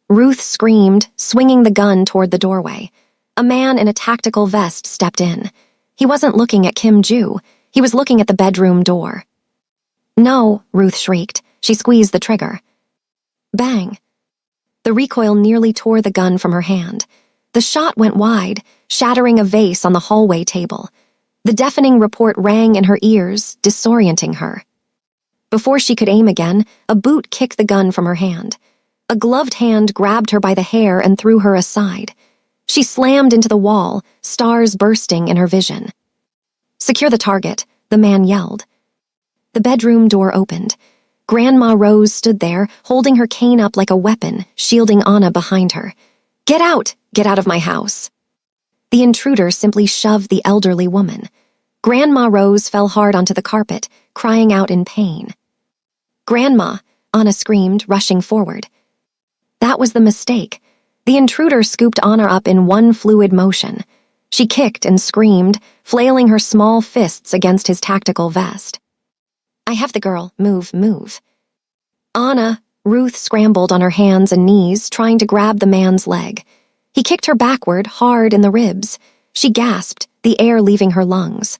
Ruth screamed, swinging the gun toward the doorway. A man in a tactical vest stepped in. He wasn't looking at Kim Ju, he was looking at the bedroom door. "No," Ruth shrieked. She squeezed the trigger. Bang. The recoil nearly tore the gun from her hand. The shot went wide, shattering a vase on the hallway table. The deafening report rang in her ears, disorienting her. Before she could aim again, a boot kicked the gun from her hand. A gloved hand grabbed her by the hair and threw her aside. She slammed into the wall, stars bursting in her vision. "Secure the target," the man yelled. The bedroom door opened. Grandma Rose stood there, holding her cane up like a weapon, shielding Anna behind her. Get out! Get out of my house!" The intruder simply shoved the elderly woman. Grandma Rose fell hard onto the carpet, crying out in pain. "Grandma!" Anna screamed, rushing forward. That was the mistake. The intruder scooped Anna up in one fluid motion. She kicked and screamed, flailing her small fists against his tactical vest. "I have the girl. Move, move." "Anna," Ruth scrambled on her hands and knees, trying to grab the man's leg. He kicked her backward, hard in the ribs. She gasped, the air leaving her lungs.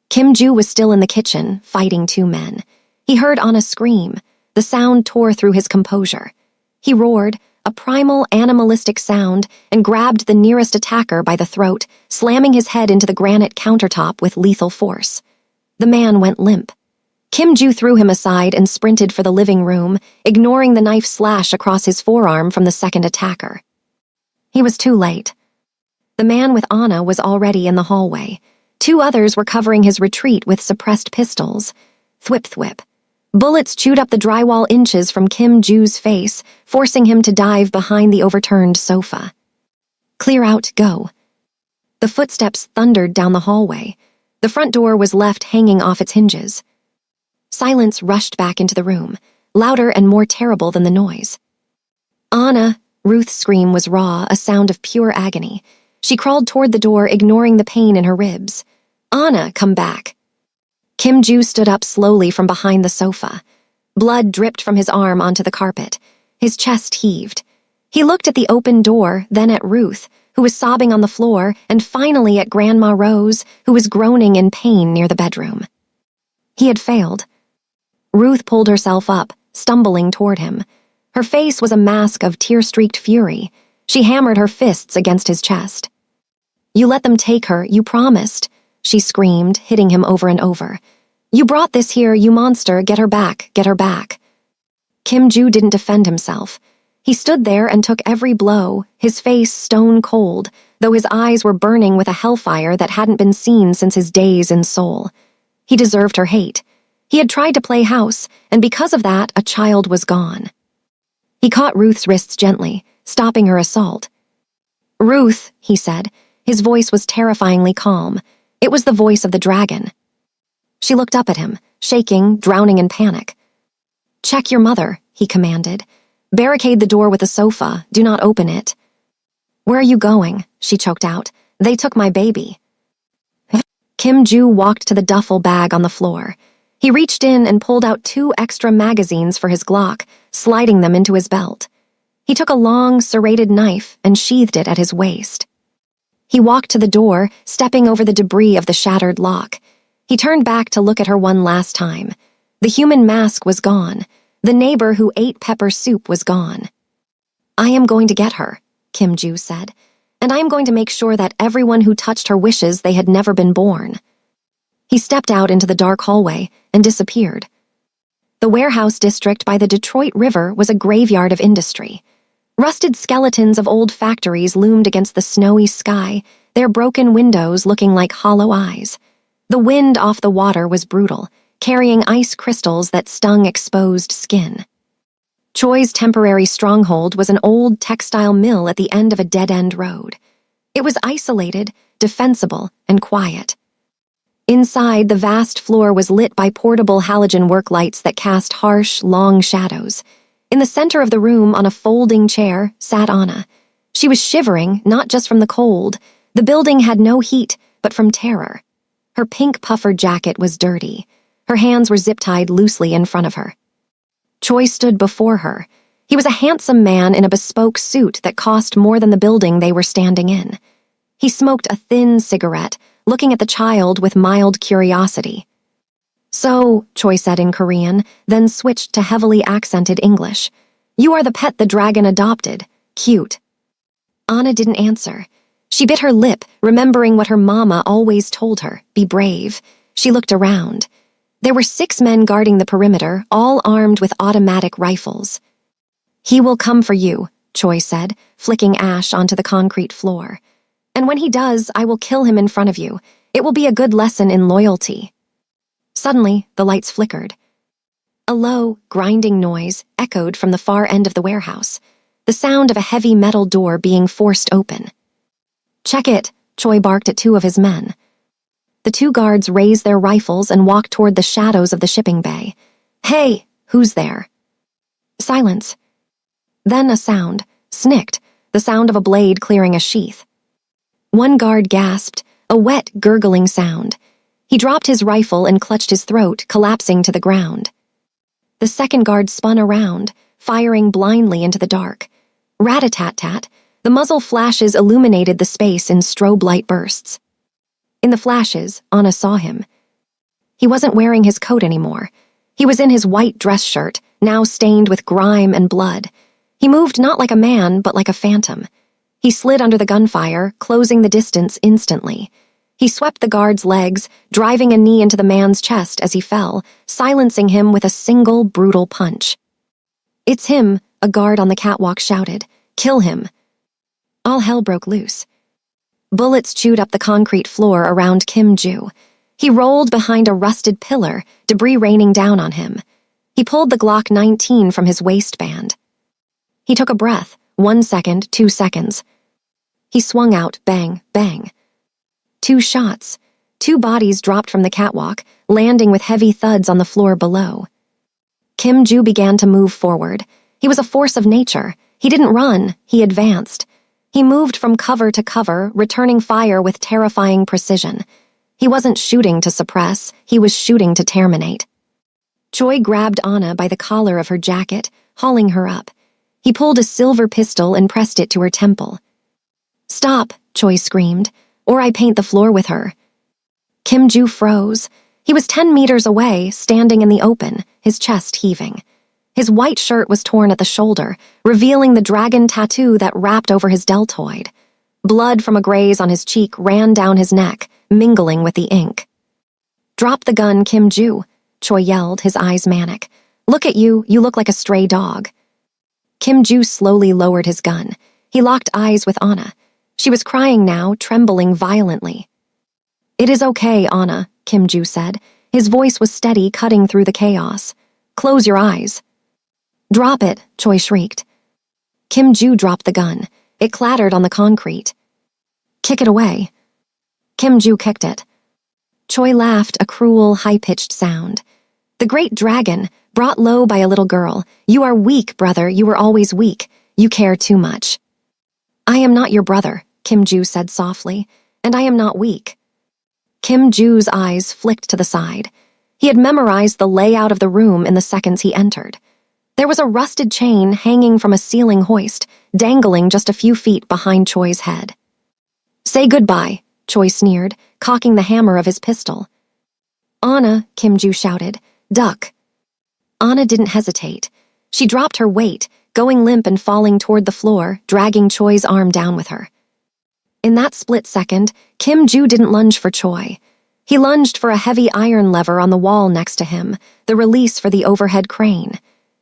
Kim Ju was still in the kitchen, fighting two men. He heard Anna scream. The sound tore through his composure. He roared, a primal, animalistic sound, and grabbed the nearest attacker by the throat, slamming his head into the granite countertop with lethal force. The man went limp. Kim Ju threw him aside and sprinted for the living room, ignoring the knife slash across his forearm from the second attacker. He was too late. The man with Anna was already in the hallway. Two others were covering his retreat with suppressed pistols. Thwip thwip. Bullets chewed up the drywall inches from Kim Ju's face, forcing him to dive behind the overturned sofa. "Clear out, go." The footsteps thundered down the hallway. The front door was left hanging off its hinges. Silence rushed back into the room, louder and more terrible than the noise. "Anna!" Ruth's scream was raw, a sound of pure agony. She crawled toward the door, ignoring the pain in her ribs. "Anna, come back." Kim Ju stood up slowly from behind the sofa. Blood dripped from his arm onto the carpet. His chest heaved. He looked at the open door, then at Ruth, who was sobbing on the floor, and finally at Grandma Rose, who was groaning in pain near the bedroom. He had failed. Ruth pulled herself up, stumbling toward him. Her face was a mask of tear-streaked fury. She hammered her fists against his chest. "You let them take her, you promised," she screamed, hitting him over and over. "You brought this here, you monster, get her back, get her back." Kim Ju didn't defend himself. He stood there and took every blow, his face stone cold, though his eyes were burning with a hellfire that hadn't been seen since his days in Seoul. He deserved her hate. He had tried to play house, and because of that, a child was gone. He caught Ruth's wrists gently, stopping her assault. "Ruth," he said. His voice was terrifyingly calm. It was the voice of the dragon. She looked up at him, shaking, drowning in panic. "Check your mother," he commanded. "Barricade the door with a sofa. Do not open it." "Where are you going?" she choked out. "They took my baby." Kim Ju walked to the duffel bag on the floor. He reached in and pulled out 2 extra magazines for his Glock, sliding them into his belt. He took a long, serrated knife and sheathed it at his waist. He walked to the door, stepping over the debris of the shattered lock. He turned back to look at her one last time. The human mask was gone. The neighbor who ate pepper soup was gone. "I am going to get her," Kim Ju said, "and I am going to make sure that everyone who touched her wishes they had never been born." He stepped out into the dark hallway and disappeared. The warehouse district by the Detroit River was a graveyard of industry. Rusted skeletons of old factories loomed against the snowy sky, their broken windows looking like hollow eyes. The wind off the water was brutal, carrying ice crystals that stung exposed skin. Choi's temporary stronghold was an old textile mill at the end of a dead-end road. It was isolated, defensible, and quiet. Inside, the vast floor was lit by portable halogen work lights that cast harsh, long shadows. In the center of the room, on a folding chair, sat Anna. She was shivering, not just from the cold. The building had no heat, but from terror. Her pink puffer jacket was dirty. Her hands were zip-tied loosely in front of her. Choi stood before her. He was a handsome man in a bespoke suit that cost more than the building they were standing in. He smoked a thin cigarette, looking at the child with mild curiosity. "So," Choi said in Korean, then switched to heavily accented English. "You are the pet the dragon adopted. Cute." Anna didn't answer. She bit her lip, remembering what her mama always told her, be brave. She looked around. There were 6 men guarding the perimeter, all armed with automatic rifles. "He will come for you," Choi said, flicking ash onto the concrete floor. "And when he does, I will kill him in front of you. It will be a good lesson in loyalty." Suddenly, the lights flickered. A low, grinding noise echoed from the far end of the warehouse, the sound of a heavy metal door being forced open. "Check it," Choi barked at 2 of his men. The 2 guards raised their rifles and walked toward the shadows of the shipping bay. "Hey, who's there?" Silence. Then a sound, snicked, the sound of a blade clearing a sheath. One guard gasped, a wet, gurgling sound. He dropped his rifle and clutched his throat, collapsing to the ground. The second guard spun around, firing blindly into the dark. Rat-a-tat-tat, the muzzle flashes illuminated the space in strobe light bursts. In the flashes, Anna saw him. He wasn't wearing his coat anymore. He was in his white dress shirt, now stained with grime and blood. He moved not like a man, but like a phantom. He slid under the gunfire, closing the distance instantly. He swept the guard's legs, driving a knee into the man's chest as he fell, silencing him with a single brutal punch. "It's him," a guard on the catwalk shouted. "Kill him." All hell broke loose. Bullets chewed up the concrete floor around Kim Ju. He rolled behind a rusted pillar, debris raining down on him. He pulled the Glock 19 from his waistband. He took a breath, 1 second, 2 seconds. He swung out, bang, bang. 2 shots. 2 bodies dropped from the catwalk, landing with heavy thuds on the floor below. Kim Ju began to move forward. He was a force of nature. He didn't run, he advanced. He moved from cover to cover, returning fire with terrifying precision. He wasn't shooting to suppress, he was shooting to terminate. Choi grabbed Anna by the collar of her jacket, hauling her up. He pulled a silver pistol and pressed it to her temple. "Stop," Choi screamed, "or I paint the floor with her." Kim Ju froze. He was 10 meters away, standing in the open, his chest heaving. His white shirt was torn at the shoulder, revealing the dragon tattoo that wrapped over his deltoid. Blood from a graze on his cheek ran down his neck, mingling with the ink. "Drop the gun, Kim Ju," Choi yelled, his eyes manic. "Look at you, you look like a stray dog." Kim Ju slowly lowered his gun. He locked eyes with Anna. She was crying now, trembling violently. "It is okay, Anna," Kim Ju said. His voice was steady, cutting through the chaos. "Close your eyes." "Drop it," Choi shrieked. Kim Ju dropped the gun. It clattered on the concrete. "Kick it away." Kim Ju kicked it. Choi laughed, a cruel, high-pitched sound. "The great dragon, brought low by a little girl. You are weak, brother, you were always weak. You care too much." "I am not your brother," Kim Ju said softly, "and I am not weak." Kim Ju's eyes flicked to the side. He had memorized the layout of the room in the seconds he entered. There was a rusted chain hanging from a ceiling hoist, dangling just a few feet behind Choi's head. "Say goodbye," Choi sneered, cocking the hammer of his pistol. "Anna," Kim Ju shouted, "duck." Anna didn't hesitate. She dropped her weight, going limp and falling toward the floor, dragging Choi's arm down with her. In that split second, Kim Ju didn't lunge for Choi. He lunged for a heavy iron lever on the wall next to him, the release for the overhead crane.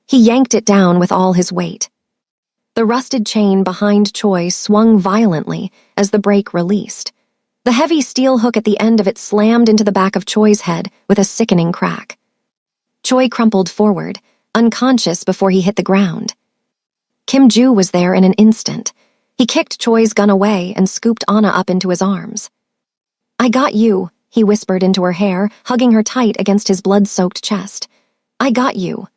He yanked it down with all his weight. The rusted chain behind Choi swung violently as the brake released. The heavy steel hook at the end of it slammed into the back of Choi's head with a sickening crack. Choi crumpled forward, unconscious before he hit the ground. Kim Ju was there in an instant. He kicked Choi's gun away and scooped Anna up into his arms. "I got you," he whispered into her hair, hugging her tight against his blood-soaked chest. "I got you."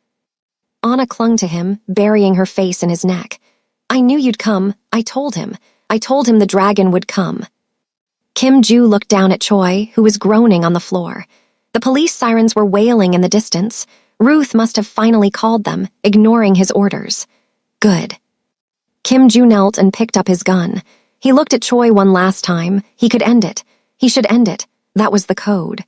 Anna clung to him, burying her face in his neck. "I knew you'd come. I told him. I told him the dragon would come." Kim Ju looked down at Choi, who was groaning on the floor. The police sirens were wailing in the distance. Ruth must have finally called them, ignoring his orders. Good. Kim Ju knelt and picked up his gun. He looked at Choi one last time. He could end it. He should end it. That was the code.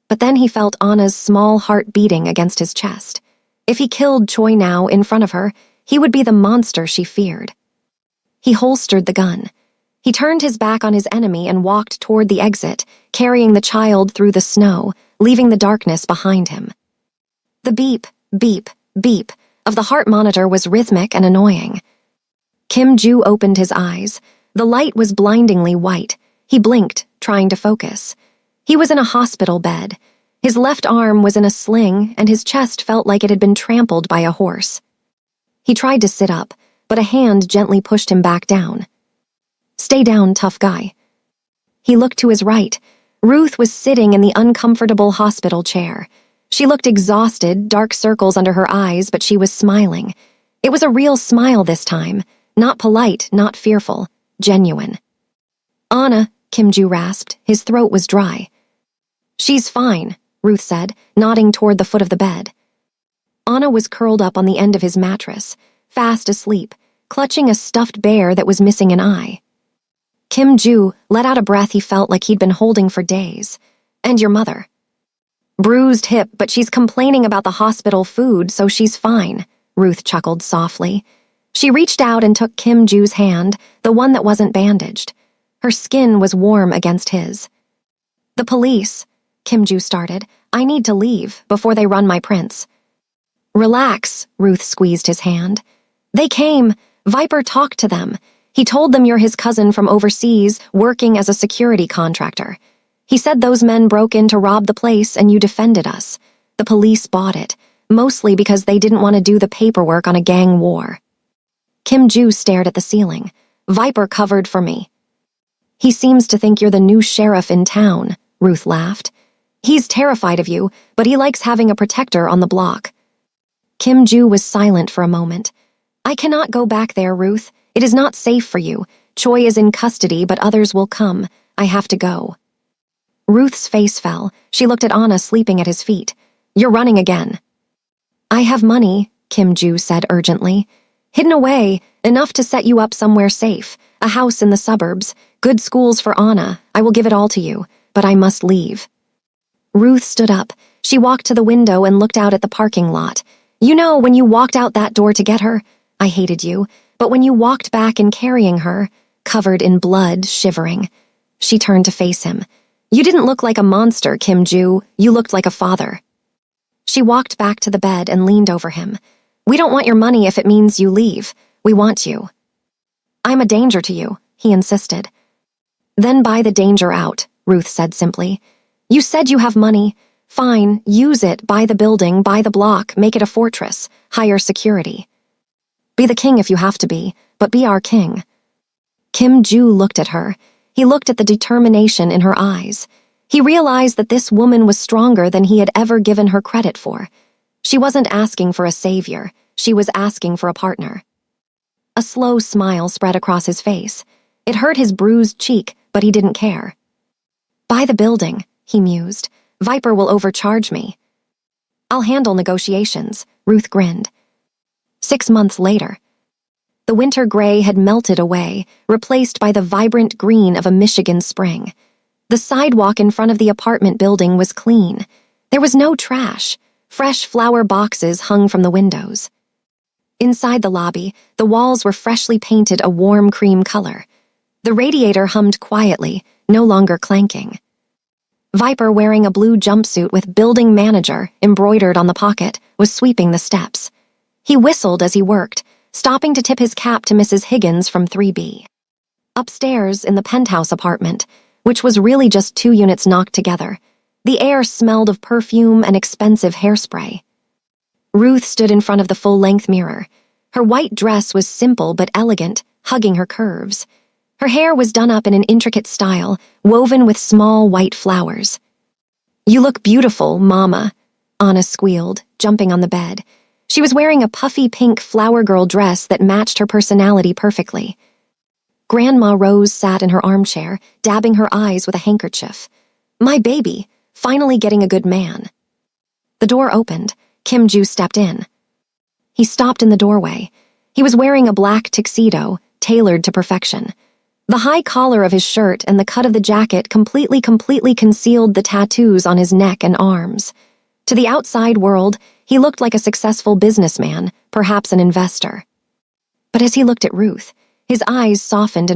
But then he felt Anna's small heart beating against his chest. If he killed Choi now in front of her, he would be the monster she feared. He holstered the gun. He turned his back on his enemy and walked toward the exit, carrying the child through the snow, leaving the darkness behind him. The beep, beep, beep of the heart monitor was rhythmic and annoying. Kim Ju opened his eyes. The light was blindingly white. He blinked, trying to focus. He was in a hospital bed. His left arm was in a sling, and his chest felt like it had been trampled by a horse. He tried to sit up, but a hand gently pushed him back down. "Stay down, tough guy." He looked to his right. Ruth was sitting in the uncomfortable hospital chair. She looked exhausted, dark circles under her eyes, but she was smiling. It was a real smile this time, not polite, not fearful, genuine. "Anna," Kim Joo rasped. His throat was dry. "She's fine," Ruth said, nodding toward the foot of the bed. Anna was curled up on the end of his mattress, fast asleep, clutching a stuffed bear that was missing an eye. Kim Joo let out a breath he felt like he'd been holding for days. "And your mother?" "Bruised hip, but she's complaining about the hospital food, so she's fine," Ruth chuckled softly. She reached out and took Kim Joo's hand, the one that wasn't bandaged. Her skin was warm against his. "The police," Kim Joo started. "I need to leave before they run my prints." "Relax," Ruth squeezed his hand. "They came. Viper talked to them. He told them you're his cousin from overseas, working as a security contractor. He said those men broke in to rob the place and you defended us. The police bought it, mostly because they didn't want to do the paperwork on a gang war." Kim Joo stared at the ceiling. "Viper covered for me." "He seems to think you're the new sheriff in town," Ruth laughed. "He's terrified of you, but he likes having a protector on the block." Kim Joo was silent for a moment. "I cannot go back there, Ruth. It is not safe for you. Choi is in custody, but others will come. I have to go." Ruth's face fell. She looked at Anna sleeping at his feet. "You're running again." "I have money," Kim Joo said urgently. "Hidden away, enough to set you up somewhere safe. A house in the suburbs, good schools for Anna. I will give it all to you, but I must leave." Ruth stood up. She walked to the window and looked out at the parking lot. "You know, when you walked out that door to get her, I hated you, but when you walked back in carrying her, covered in blood, shivering." She turned to face him. "You didn't look like a monster, Kim Joo. You looked like a father." She walked back to the bed and leaned over him. "We don't want your money if it means you leave. We want you." "I'm a danger to you," he insisted. "Then buy the danger out," Ruth said simply. "You said you have money. Fine, use it, buy the building, buy the block, make it a fortress, hire security. Be the king if you have to be, but be our king." Kim Joo looked at her. He looked at the determination in her eyes. He realized that this woman was stronger than he had ever given her credit for. She wasn't asking for a savior. She was asking for a partner. A slow smile spread across his face. It hurt his bruised cheek, but he didn't care. "Buy the building," he mused. "Viper will overcharge me." "I'll handle negotiations," Ruth grinned. 6 months later. The winter gray had melted away, replaced by the vibrant green of a Michigan spring. The sidewalk in front of the apartment building was clean. There was no trash. Fresh flower boxes hung from the windows. Inside the lobby, the walls were freshly painted a warm cream color. The radiator hummed quietly, no longer clanking. Viper, wearing a blue jumpsuit with building manager embroidered on the pocket, was sweeping the steps. He whistled as he worked, stopping to tip his cap to Mrs. Higgins from 3B. Upstairs, in the penthouse apartment, which was really just 2 units knocked together, the air smelled of perfume and expensive hairspray. Ruth stood in front of the full-length mirror. Her white dress was simple but elegant, hugging her curves. Her hair was done up in an intricate style, woven with small white flowers. "You look beautiful, Mama," Anna squealed, jumping on the bed. She was wearing a puffy pink flower girl dress that matched her personality perfectly. Grandma Rose sat in her armchair, dabbing her eyes with a handkerchief. "My baby, finally getting a good man." The door opened. Kim Joo stepped in. He stopped in the doorway. He was wearing a black tuxedo, tailored to perfection. The high collar of his shirt and the cut of the jacket completely concealed the tattoos on his neck and arms. To the outside world, he looked like a successful businessman, perhaps an investor. But as he looked at Ruth, his eyes softened in